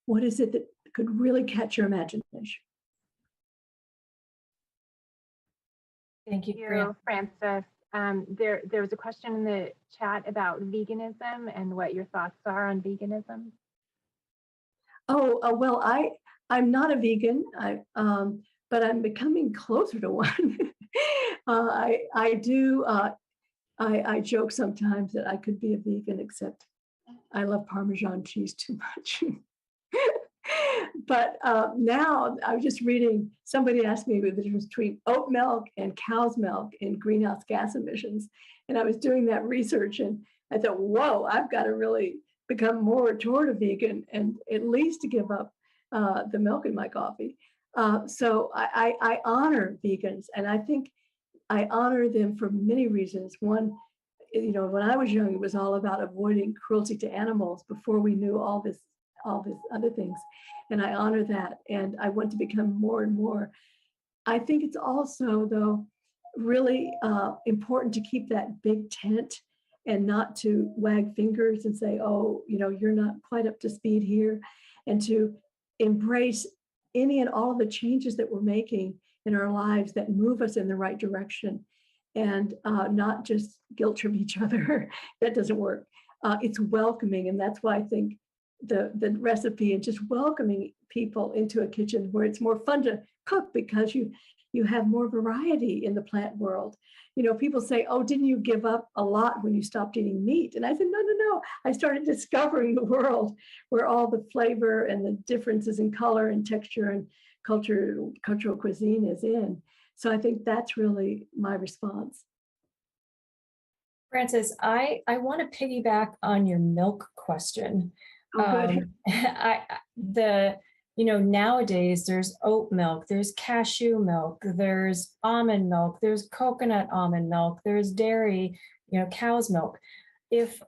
What is it that could really catch your imagination? Thank you, Frances. There was a question in the chat about veganism and what your thoughts are on veganism. Well, I'm not a vegan, but I'm becoming closer to one. I joke sometimes that I could be a vegan, except I love Parmesan cheese too much. But now I was just reading, somebody asked me the difference between oat milk and cow's milk in greenhouse gas emissions. And I was doing that research, and I thought, whoa, I've got to really become more toward a vegan and at least to give up the milk in my coffee. So I honor vegans, and I think I honor them for many reasons. One, when I was young, it was all about avoiding cruelty to animals before we knew all these other things. And I honor that. And I want to become more and more. I think it's also, though, really important to keep that big tent and not to wag fingers and say, oh, you're not quite up to speed here, and to embrace any and all of the changes that we're making in our lives that move us in the right direction, and not just guilt trip each other. That doesn't work. It's welcoming. And that's why I think the recipe and just welcoming people into a kitchen where it's more fun to cook, because you have more variety in the plant world. People say, oh, didn't you give up a lot when you stopped eating meat? And I said, no. I started discovering the world where all the flavor and the differences in color and texture and cultural cuisine is in. So I think that's really my response. Frances, I want to piggyback on your milk question. Oh, good. Nowadays there's oat milk, there's cashew milk, there's almond milk, there's coconut almond milk, there's dairy, cow's milk. If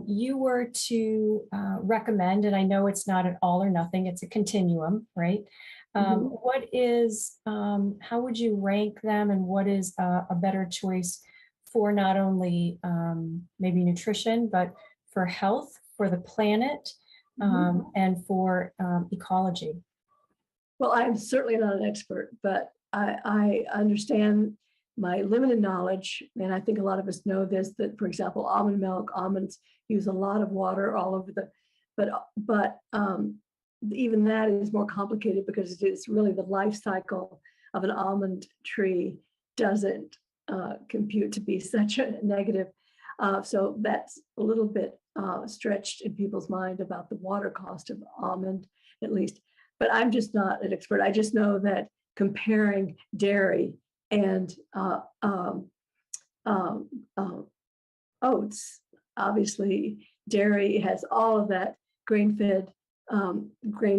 you were to recommend, and I know it's not an all or nothing, it's a continuum, right? What is, how would you rank them, and what is a better choice for not only maybe nutrition, but for health, for the planet, and for ecology? Well, I'm certainly not an expert, but I understand my limited knowledge, and I think a lot of us know this, that, for example, almond milk, almonds use a lot of water all over but even that is more complicated, because it is really the life cycle of an almond tree doesn't compute to be such a negative. So that's a little bit stretched in people's mind about the water cost of almond, at least. But I'm just not an expert. I just know that comparing dairy and oats, obviously dairy has all of that grain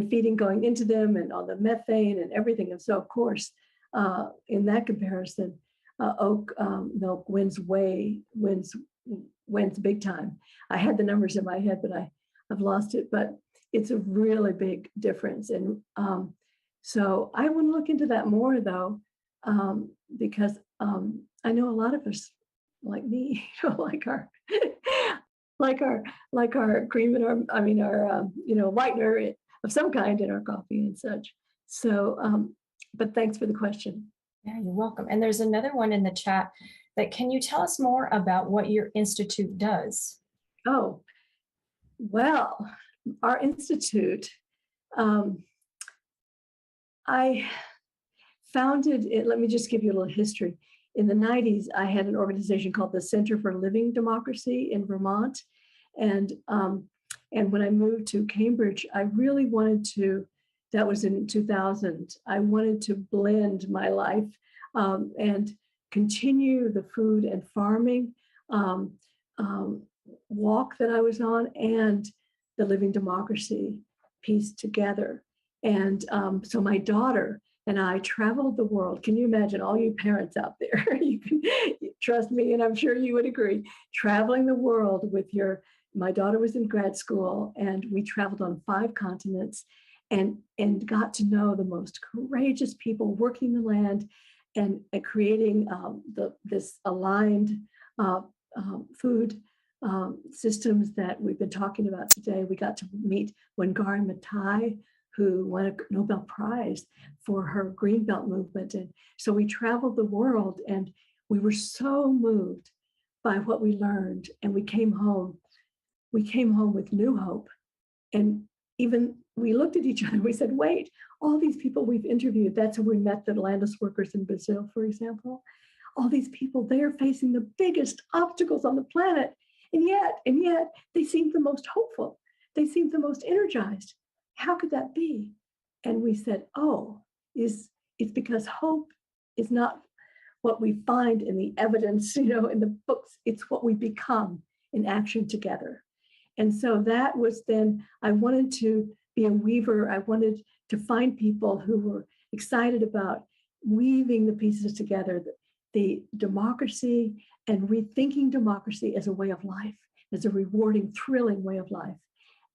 feeding going into them, and all the methane and everything. And so, of course, in that comparison, oat milk wins big time. I had the numbers in my head, but I've lost it. But it's a really big difference. And So I want to look into that more though, because I know a lot of us like me, like our cream and our whitener of some kind in our coffee and such. So, but thanks for the question. Yeah, you're welcome. And there's another one in the chat that, can you tell us more about what your institute does? Oh, well, our institute, I founded it. Let me just give you a little history. In the 90s, I had an organization called the Center for Living Democracy in Vermont. And when I moved to Cambridge, I really wanted to, that was in 2000, I wanted to blend my life and continue the food and farming walk that I was on and the living democracy piece together. And so my daughter and I traveled the world. Can you imagine, all you parents out there? You can trust me, and I'm sure you would agree. Traveling the world with my daughter was in grad school, and we traveled on 5 continents, and got to know the most courageous people working the land, and creating this aligned food systems that we've been talking about today. We got to meet Wangari Maathai, who won a Nobel Prize for her Greenbelt movement. And so we traveled the world, and we were so moved by what we learned. And we came home with new hope. And even we looked at each other, we said, wait, all these people we've interviewed, that's how we met the landless workers in Brazil, for example. All these people, they're facing the biggest obstacles on the planet. And yet they seemed the most hopeful. They seemed the most energized. How could that be? And we said, oh, it's because hope is not what we find in the evidence, in the books. It's what we become in action together. And so that was then, I wanted to be a weaver. I wanted to find people who were excited about weaving the pieces together, the democracy, and rethinking democracy as a way of life, as a rewarding, thrilling way of life,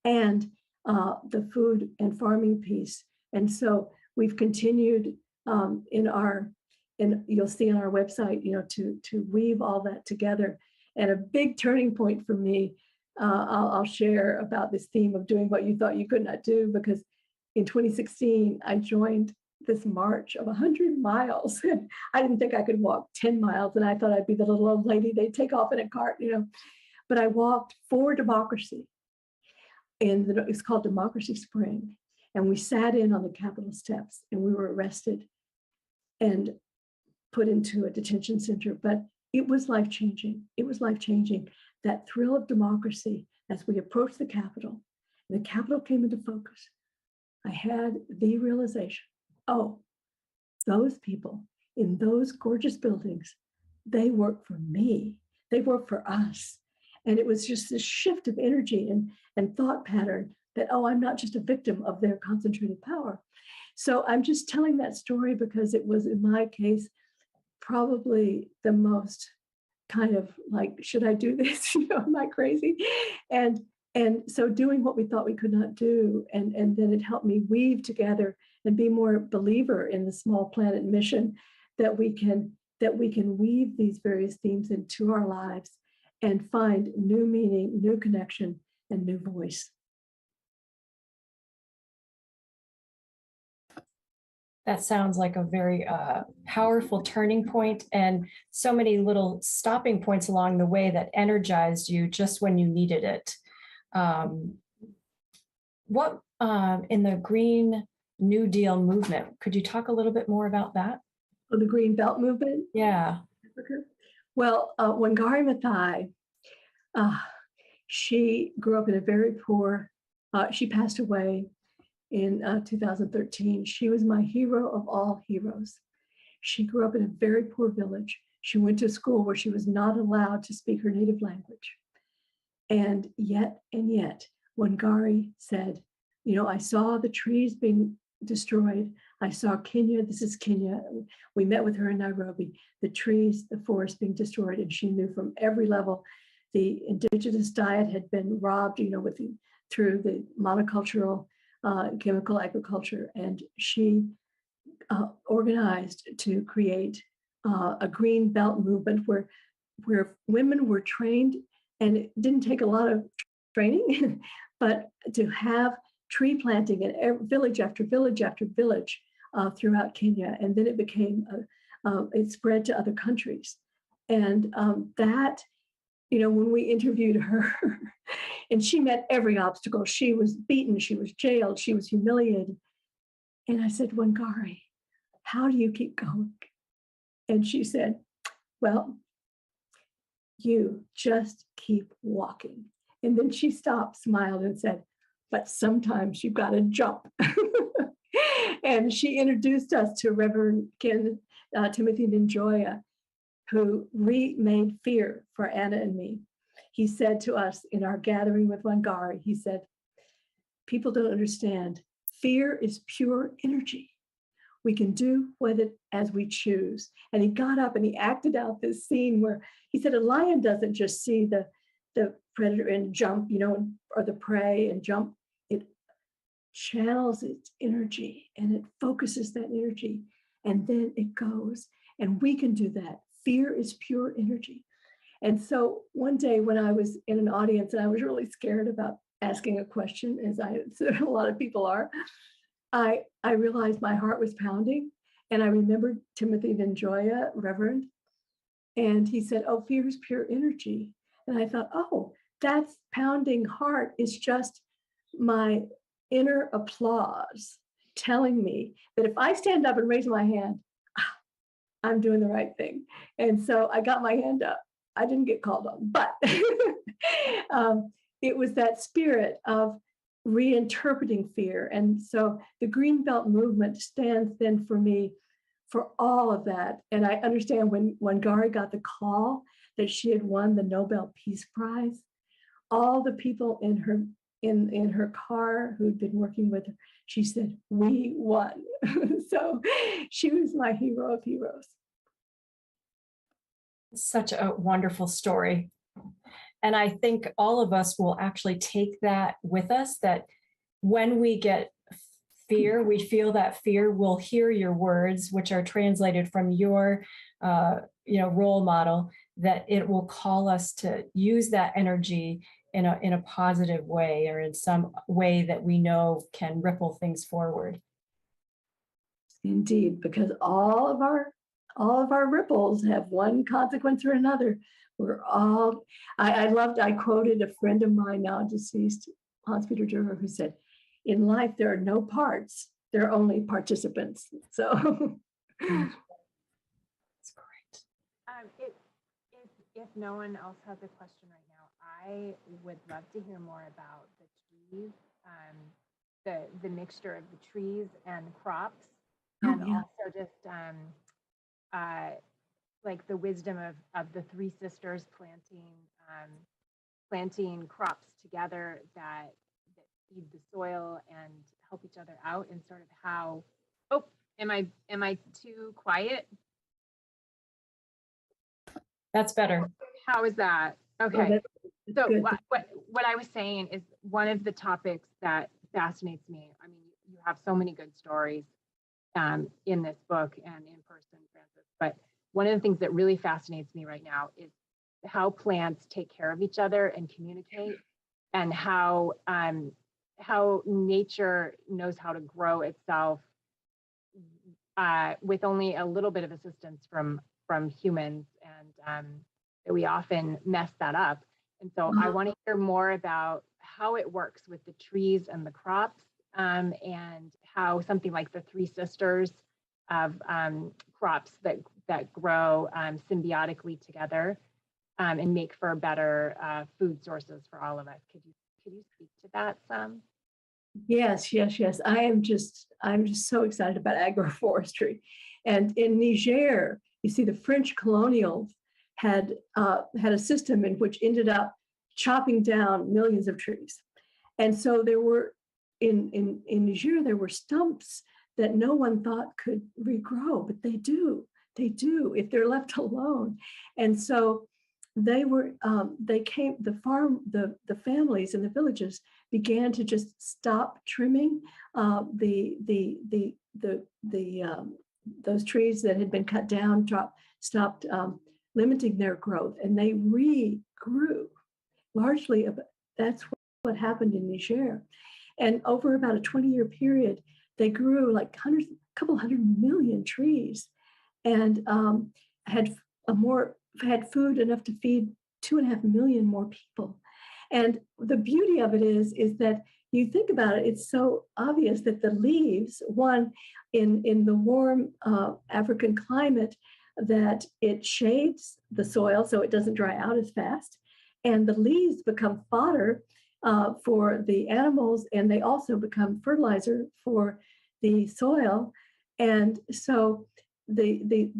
and the food and farming piece. And so we've continued and you'll see on our website, to weave all that together. And a big turning point for me, I'll share about this theme of doing what you thought you could not do, because in 2016, I joined this march of 100 miles. And I didn't think I could walk 10 miles. And I thought I'd be the little old lady they'd take off in a cart, but I walked for democracy. And it's called Democracy Spring. And we sat in on the Capitol steps, and we were arrested and put into a detention center. But it was life-changing. It was life-changing. That thrill of democracy as we approached the Capitol, and the Capitol came into focus. I had the realization, oh, those people in those gorgeous buildings, they work for me. They work for us. And it was just this shift of energy and thought pattern that, oh, I'm not just a victim of their concentrated power. So I'm just telling that story because it was, in my case, probably the most kind of like, should I do this? Am I crazy? And so doing what we thought we could not do, and then it helped me weave together and be more believer in the small planet mission, that we can weave these various themes into our lives and find new meaning, new connection, and new voice. That sounds like a very powerful turning point, and so many little stopping points along the way that energized you just when you needed it. What in the Green New Deal movement, could you talk a little bit more about that? Oh, the Green Belt movement? Yeah. Well, Wangari Maathai, she grew up in a very poor, she passed away in 2013. She was my hero of all heroes. She grew up in a very poor village. She went to school where she was not allowed to speak her native language. And yet, Wangari said, I saw the trees being destroyed. I saw Kenya, this is Kenya. We met with her in Nairobi, the trees, the forest being destroyed. And she knew from every level, the indigenous diet had been robbed, through the monocultural chemical agriculture. And she organized to create a green belt movement where women were trained, and it didn't take a lot of training, but to have tree planting in village after village after village throughout Kenya. And then it became, it spread to other countries. And that, when we interviewed her, and she met every obstacle, she was beaten, she was jailed, she was humiliated. And I said, Wangari, how do you keep going? And she said, well, you just keep walking. And then she stopped, smiled, and said, but sometimes you've got to jump. And she introduced us to Reverend Timothy Njoya, who remade fear for Anna and me. He said to us in our gathering with Wangari, he said, people don't understand. Fear is pure energy. We can do with it as we choose. And he got up and he acted out this scene where he said a lion doesn't just see the predator and jump, or the prey and jump. It channels its energy and it focuses that energy, and then it goes. And we can do that. Fear is pure energy. And so one day when I was in an audience and I was really scared about asking a question, as a lot of people are, I realized my heart was pounding, and I remembered Timothy Njoya, Reverend, and he said, oh, fear is pure energy. And I thought, oh, that's pounding heart is just my inner applause telling me that if I stand up and raise my hand, I'm doing the right thing. And so I got my hand up. I didn't get called on, but it was that spirit of reinterpreting fear. And so the Greenbelt movement stands then for me for all of that. And I understand when Wangari got the call that she had won the Nobel Peace Prize, all the people in her car who'd been working with her, she said, we won. So she was my hero of heroes. Such a wonderful story. And I think all of us will actually take that with us, that when we get fear, we feel that fear, we'll hear your words, which are translated from your role model, that it will call us to use that energy in a positive way, or in some way that we know can ripple things forward. Indeed, because all of our ripples have one consequence or another. We're all, I quoted a friend of mine, now deceased, Hans-Peter Durer, who said, in life, there are no parts, there are only participants. So. That's great. If no one else has a question right now, I would love to hear more about the trees, the mixture of the trees and crops, and also just like the wisdom of the three sisters planting crops together that feed the soil and help each other out, and sort of how. Oh, am I too quiet? That's better. How is that? Okay. So good. what I was saying is one of the topics that fascinates me. I mean, you have so many good stories in this book and in person, Francis. But one of the things that really fascinates me right now is how plants take care of each other and communicate, and how nature knows how to grow itself with only a little bit of assistance from humans, and that we often mess that up. And so I want to hear more about how it works with the trees and the crops, and how something like the three sisters of crops that grow symbiotically together and make for better food sources for all of us. Could you speak to that some? Yes. I'm just so excited about agroforestry. And in Niger, you see, the French colonials had a system in which ended up chopping down millions of trees. And so there were, in Niger, there were stumps that no one thought could regrow, but they do if they're left alone. And so the families in the villages began to just stop trimming the those trees that had been cut down stopped limiting their growth, and they regrew. Largely, that's what happened in Niger. And over about a 20-year period, they grew like a couple hundred million trees, and had food enough to feed 2.5 million more people. And the beauty of it is that you think about it, it's so obvious that the leaves, one, in the warm African climate, that it shades the soil so it doesn't dry out as fast. And the leaves become fodder for the animals, and they also become fertilizer for the soil. And so the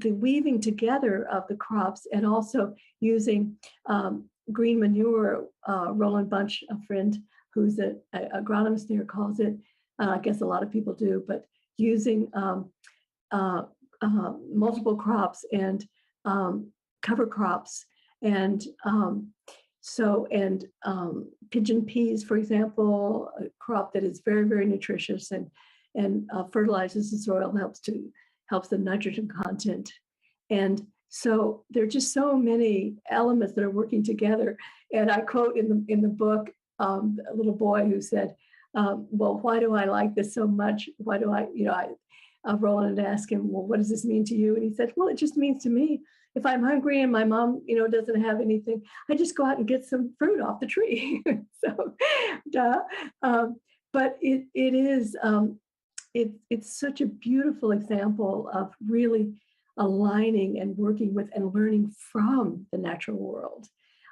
weaving together of the crops, and also using green manure, Roland Bunch, a friend who's an agronomist there, calls it, I guess a lot of people do, but using multiple crops and cover crops, and pigeon peas, for example, a crop that is very, very nutritious and fertilizes the soil, helps the nitrogen content. And so there are just so many elements that are working together. And I quote in the book a little boy who said, well, why do I like this so much? Why do I, Roland asked him, well, what does this mean to you? And he said, well, it just means to me, if I'm hungry and my mom, doesn't have anything, I just go out and get some fruit off the tree. But it's such a beautiful example of really aligning and working with and learning from the natural world,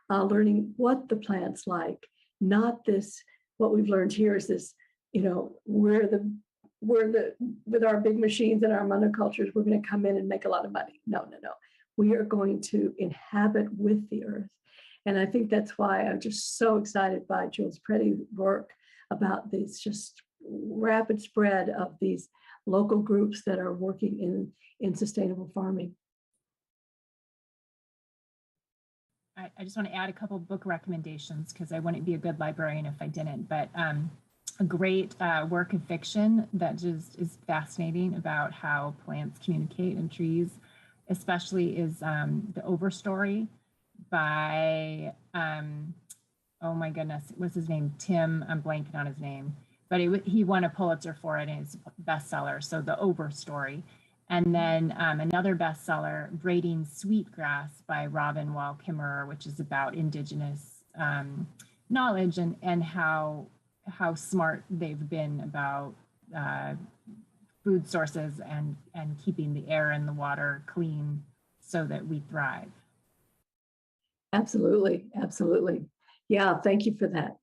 learning what the plant's like, not this, what we've learned here is this, with our big machines and our monocultures, we're going to come in and make a lot of money. No. We are going to inhabit with the earth. And I think that's why I'm just so excited by Jules Pretty's work about this just rapid spread of these local groups that are working in sustainable farming. I just want to add a couple of book recommendations, because I wouldn't be a good librarian if I didn't, but a great work of fiction that just is fascinating about how plants communicate and trees, especially, is the Overstory by, oh my goodness, what's his name? Tim, I'm blanking on his name, but he won a Pulitzer for it, and it's a bestseller. So the Overstory. And then another bestseller, Braiding Sweetgrass by Robin Wall Kimmerer, which is about indigenous knowledge and how smart they've been about food sources and keeping the air and the water clean so that we thrive. Absolutely. Yeah, thank you for that.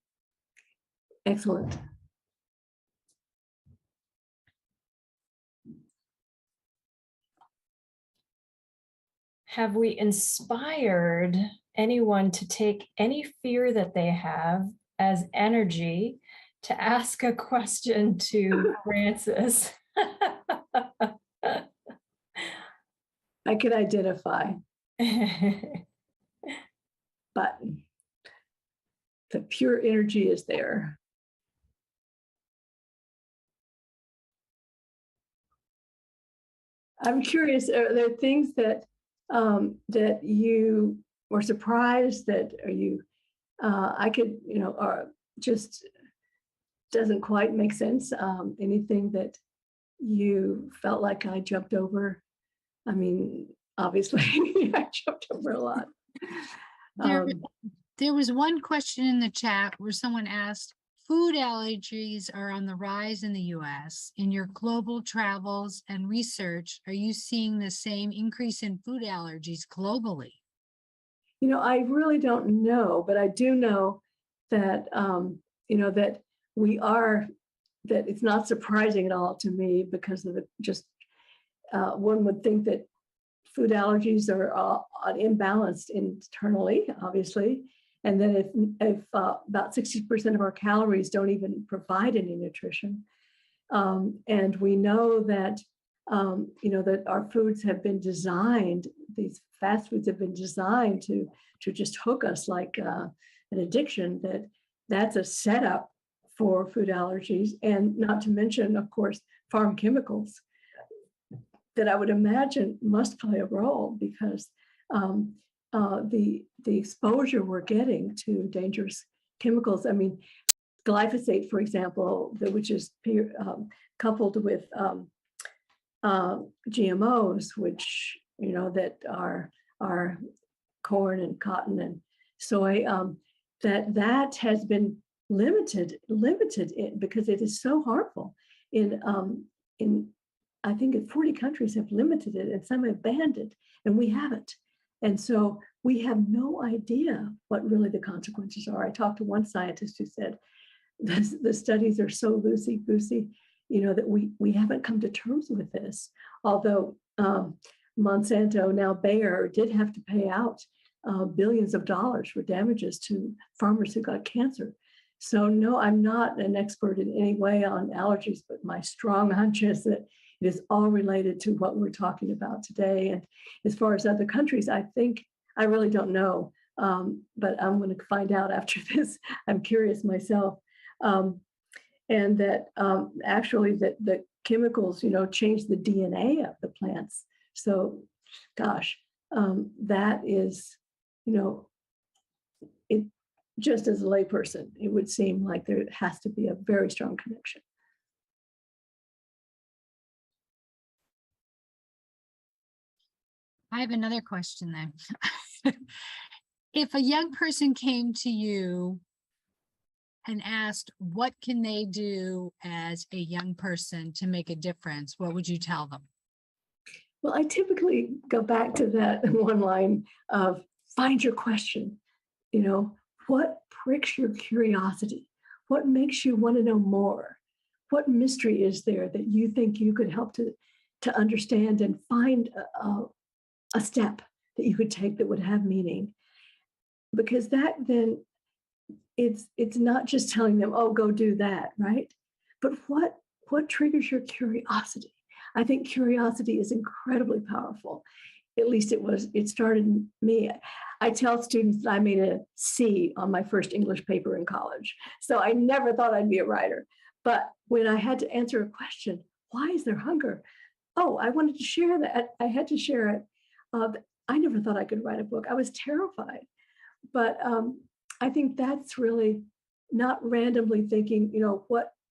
Excellent. Have we inspired anyone to take any fear that they have as energy to ask a question to Frances? I could identify, but the pure energy is there. I'm curious, are there things that you were surprised that, or just doesn't quite make sense? Anything that you felt like I jumped over? I mean, obviously, I jumped over a lot. There was one question in the chat where someone asked, food allergies are on the rise in the US. In your global travels and research, are you seeing the same increase in food allergies globally? I really don't know, but I do know that, that that it's not surprising at all to me, because of one would think that food allergies are imbalanced internally, obviously. And then if about 60% of our calories don't even provide any nutrition. And we know that, that our foods have been designed, these fast foods have been designed to just hook us like an addiction, that's a setup for food allergies. And not to mention, of course, farm chemicals that I would imagine must play a role, because the exposure we're getting to dangerous chemicals. I mean, glyphosate, for example, which is coupled with GMOs, which that are corn and cotton and soy, that has been limited because it is so harmful. In I think 40 countries have limited it, and some have banned it, and we haven't. And so we have no idea what really the consequences are. I talked to one scientist who said the studies are so loosey-goosey, that we haven't come to terms with this. Although Monsanto, now Bayer, did have to pay out billions of dollars for damages to farmers who got cancer. So no, I'm not an expert in any way on allergies, but my strong hunch is that it is all related to what we're talking about today. And as far as other countries, I think, I really don't know, but I'm going to find out after this. I'm curious myself. And that actually that the chemicals, change the DNA of the plants. So, gosh, that is, it, just as a layperson, it would seem like there has to be a very strong connection. I have another question then. If a young person came to you and asked, what can they do as a young person to make a difference, what would you tell them? Well, I typically go back to that one line of find your question. What pricks your curiosity? What makes you want to know more? What mystery is there that you think you could help to understand and find a step that you could take that would have meaning? Because that then it's not just telling them, oh, go do that, right? But what triggers your curiosity? I think curiosity is incredibly powerful. At least it started me. I tell students that I made a C on my first English paper in college. So I never thought I'd be a writer. But when I had to answer a question, why is there hunger? Oh, I wanted to share that. I had to share it. I never thought I could write a book. I was terrified. But I think that's really not randomly thinking,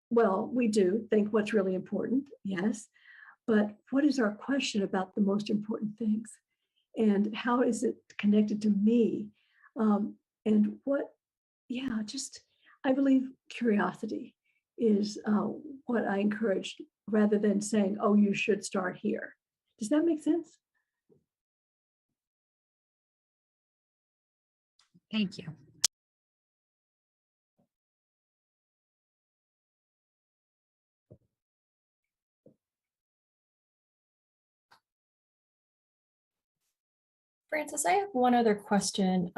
we do think what's really important, yes. But what is our question about the most important things? And how is it connected to me? And I believe curiosity is what I encourage, rather than saying, oh, you should start here. Does that make sense? Thank you. Frances, I have one other question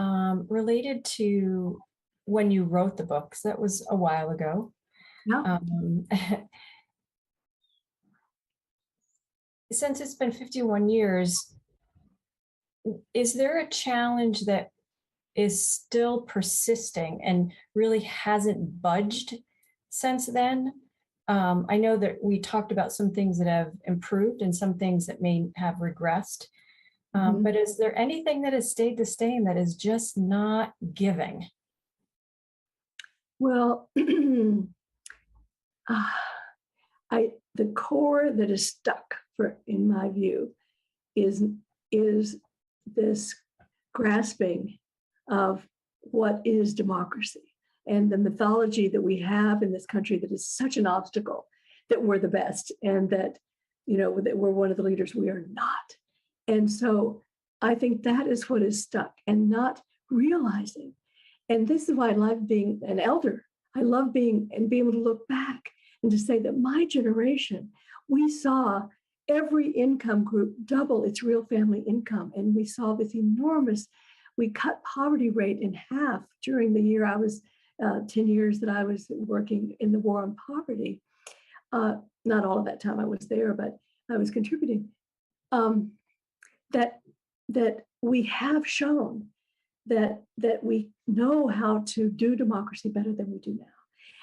related to when you wrote the books. That was a while ago. Yeah. Since it's been 51 years, is there a challenge that is still persisting and really hasn't budged since then? I know that we talked about some things that have improved and some things that may have regressed. But is there anything that has stayed the same that is just not giving? Well, the core that is stuck, in my view, is this grasping of what is democracy and the mythology that we have in this country that is such an obstacle, that we're the best and that that we're one of the leaders. We are not. And so I think that is what is stuck, and not realizing. And this is why I love being an elder. I love being able to look back and to say that my generation, we saw every income group double its real family income. And we saw this we cut poverty rate in half during the year I was, 10 years that I was working in the war on poverty. Not all of that time I was there, but I was contributing. That we have shown that we know how to do democracy better than we do now.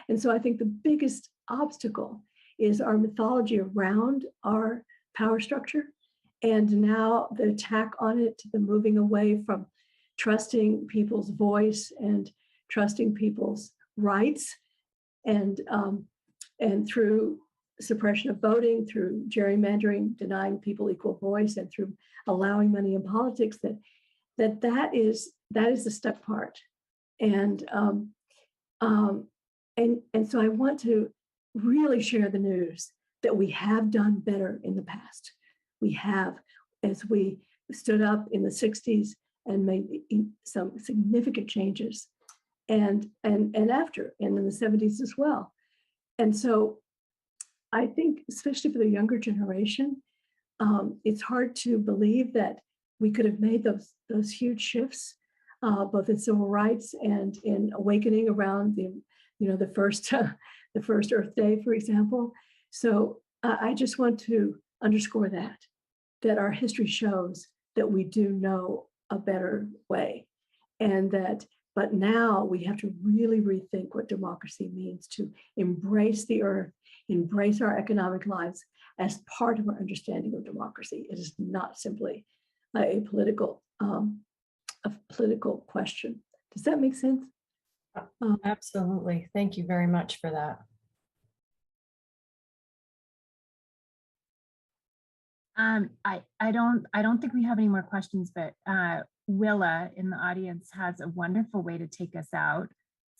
And so I think the biggest obstacle is our mythology around our power structure. And now the attack on it, the moving away from trusting people's voice and trusting people's rights, and through suppression of voting, through gerrymandering, denying people equal voice, and through allowing money in politics, that is the stuck part. And so I want to really share the news that we have done better in the past. We have, as we stood up in the 60s and made some significant changes, and after, and in the 70s as well. And so I think, especially for the younger generation, it's hard to believe that we could have made those huge shifts, both in civil rights and in awakening around the first Earth Day, for example. So I just want to underscore that our history shows that we do know a better way, and but now we have to really rethink what democracy means, to embrace the earth, embrace our economic lives as part of our understanding of democracy. It is not simply a political question. Does that make sense? Absolutely. Thank you very much for that. I don't think we have any more questions, but Willa in the audience has a wonderful way to take us out.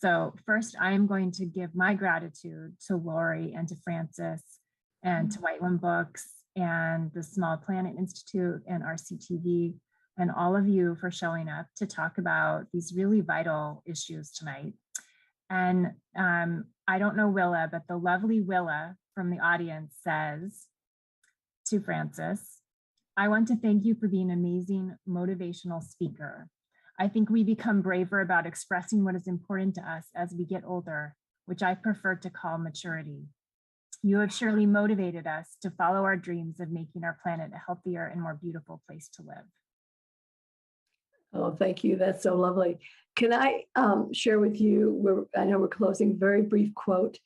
So first, I am going to give my gratitude to Lori and to Frances and to Whiteland Books and the Small Planet Institute and RCTV and all of you for showing up to talk about these really vital issues tonight. And I don't know Willa, but the lovely Willa from the audience says to Frances, I want to thank you for being an amazing motivational speaker. I think we become braver about expressing what is important to us as we get older, which I prefer to call maturity. You have surely motivated us to follow our dreams of making our planet a healthier and more beautiful place to live. Oh, thank you. That's so lovely. Can I share with you, I know we're closing, very brief quote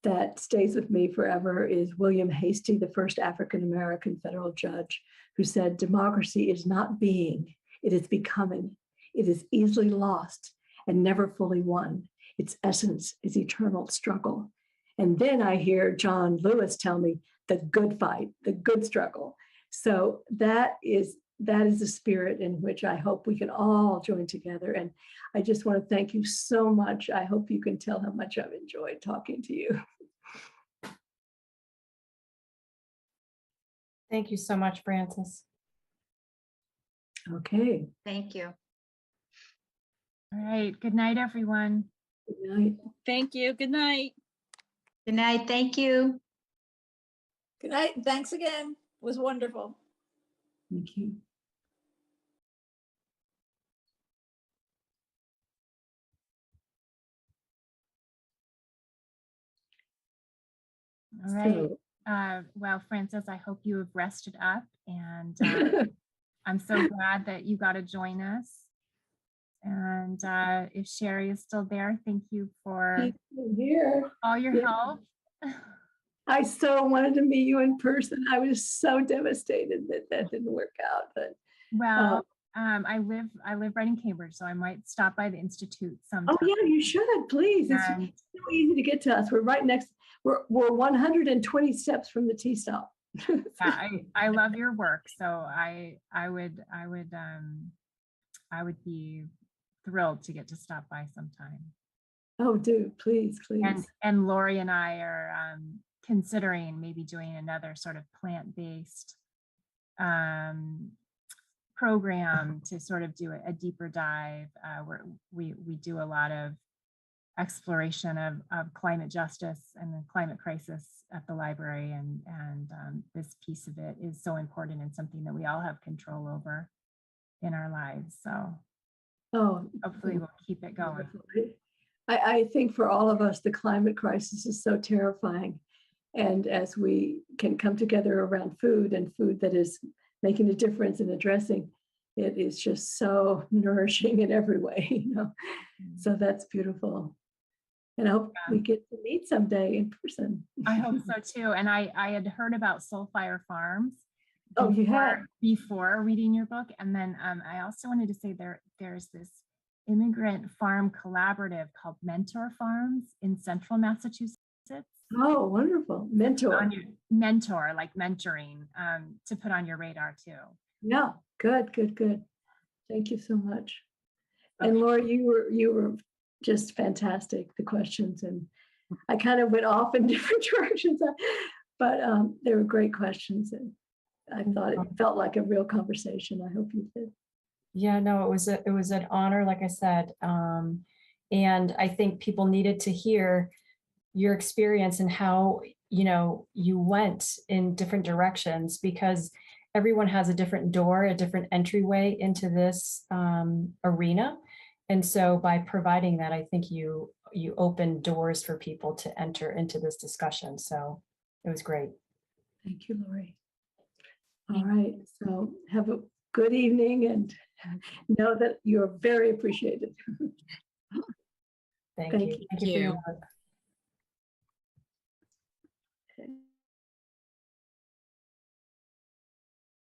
that stays with me forever is William Hastie, the first African-American federal judge, who said, democracy is not being, it is becoming. It is easily lost and never fully won. Its essence is eternal struggle. And then I hear John Lewis tell me the good fight, the good struggle. So that is the spirit in which I hope we can all join together. And I just want to thank you so much. I hope you can tell how much I've enjoyed talking to you. Thank you so much, Frances. Okay. Thank you. All right. Good night, everyone. Good night. Thank you. Good night. Good night. Thank you. Good night. Thanks again. It was wonderful. Thank you. All right. So, Well, Frances, I hope you have rested up, and I'm so glad that you got to join us. And if Sherry is still there, thank you for here. all your Yeah. help. I so wanted to meet you in person. I was so devastated that didn't work out. But Well, I live right in Cambridge, so I might stop by the Institute sometime. oh yeah, you should, please. It's And so easy to get to us. We're right next. We're 120 steps from the T stop. yeah, I love your work, so I would be thrilled to get to stop by sometime. Oh, do please, please. And Lori and I are considering maybe doing another sort of plant-based program to sort of do a deeper dive where we do a lot of exploration of climate justice and the climate crisis at the library, and this piece of it is so important and something that we all have control over in our lives. So hopefully we'll keep it going. I think for all of us, the climate crisis is so terrifying. And as we can come together around food, and food that is making a difference and addressing, it is just so nourishing in every way, you know. So that's beautiful. And I hope we get to meet someday in person. I hope so too. And I had heard about Soulfire Farms. Oh, you had? Before reading your book. And then I also wanted to say there's this immigrant farm collaborative called Mentor Farms in central Massachusetts. Oh, wonderful. Mentor. Mentor, like mentoring, to put on your radar too. Yeah, good. Thank you so much. And Laura, you were just fantastic, the questions. And I kind of went off in different directions, but they were great questions. And I thought it felt like a real conversation. I hope you did. Yeah, no, it was an honor, like I said. And I think people needed to hear your experience and how, you went in different directions, because everyone has a different door, a different entryway into this arena. And so by providing that, I think you opened doors for people to enter into this discussion. So it was great. Thank you, Lori. All right, so have a good evening and know that you're very appreciated. Thank Thank you. you. Thank you for your work.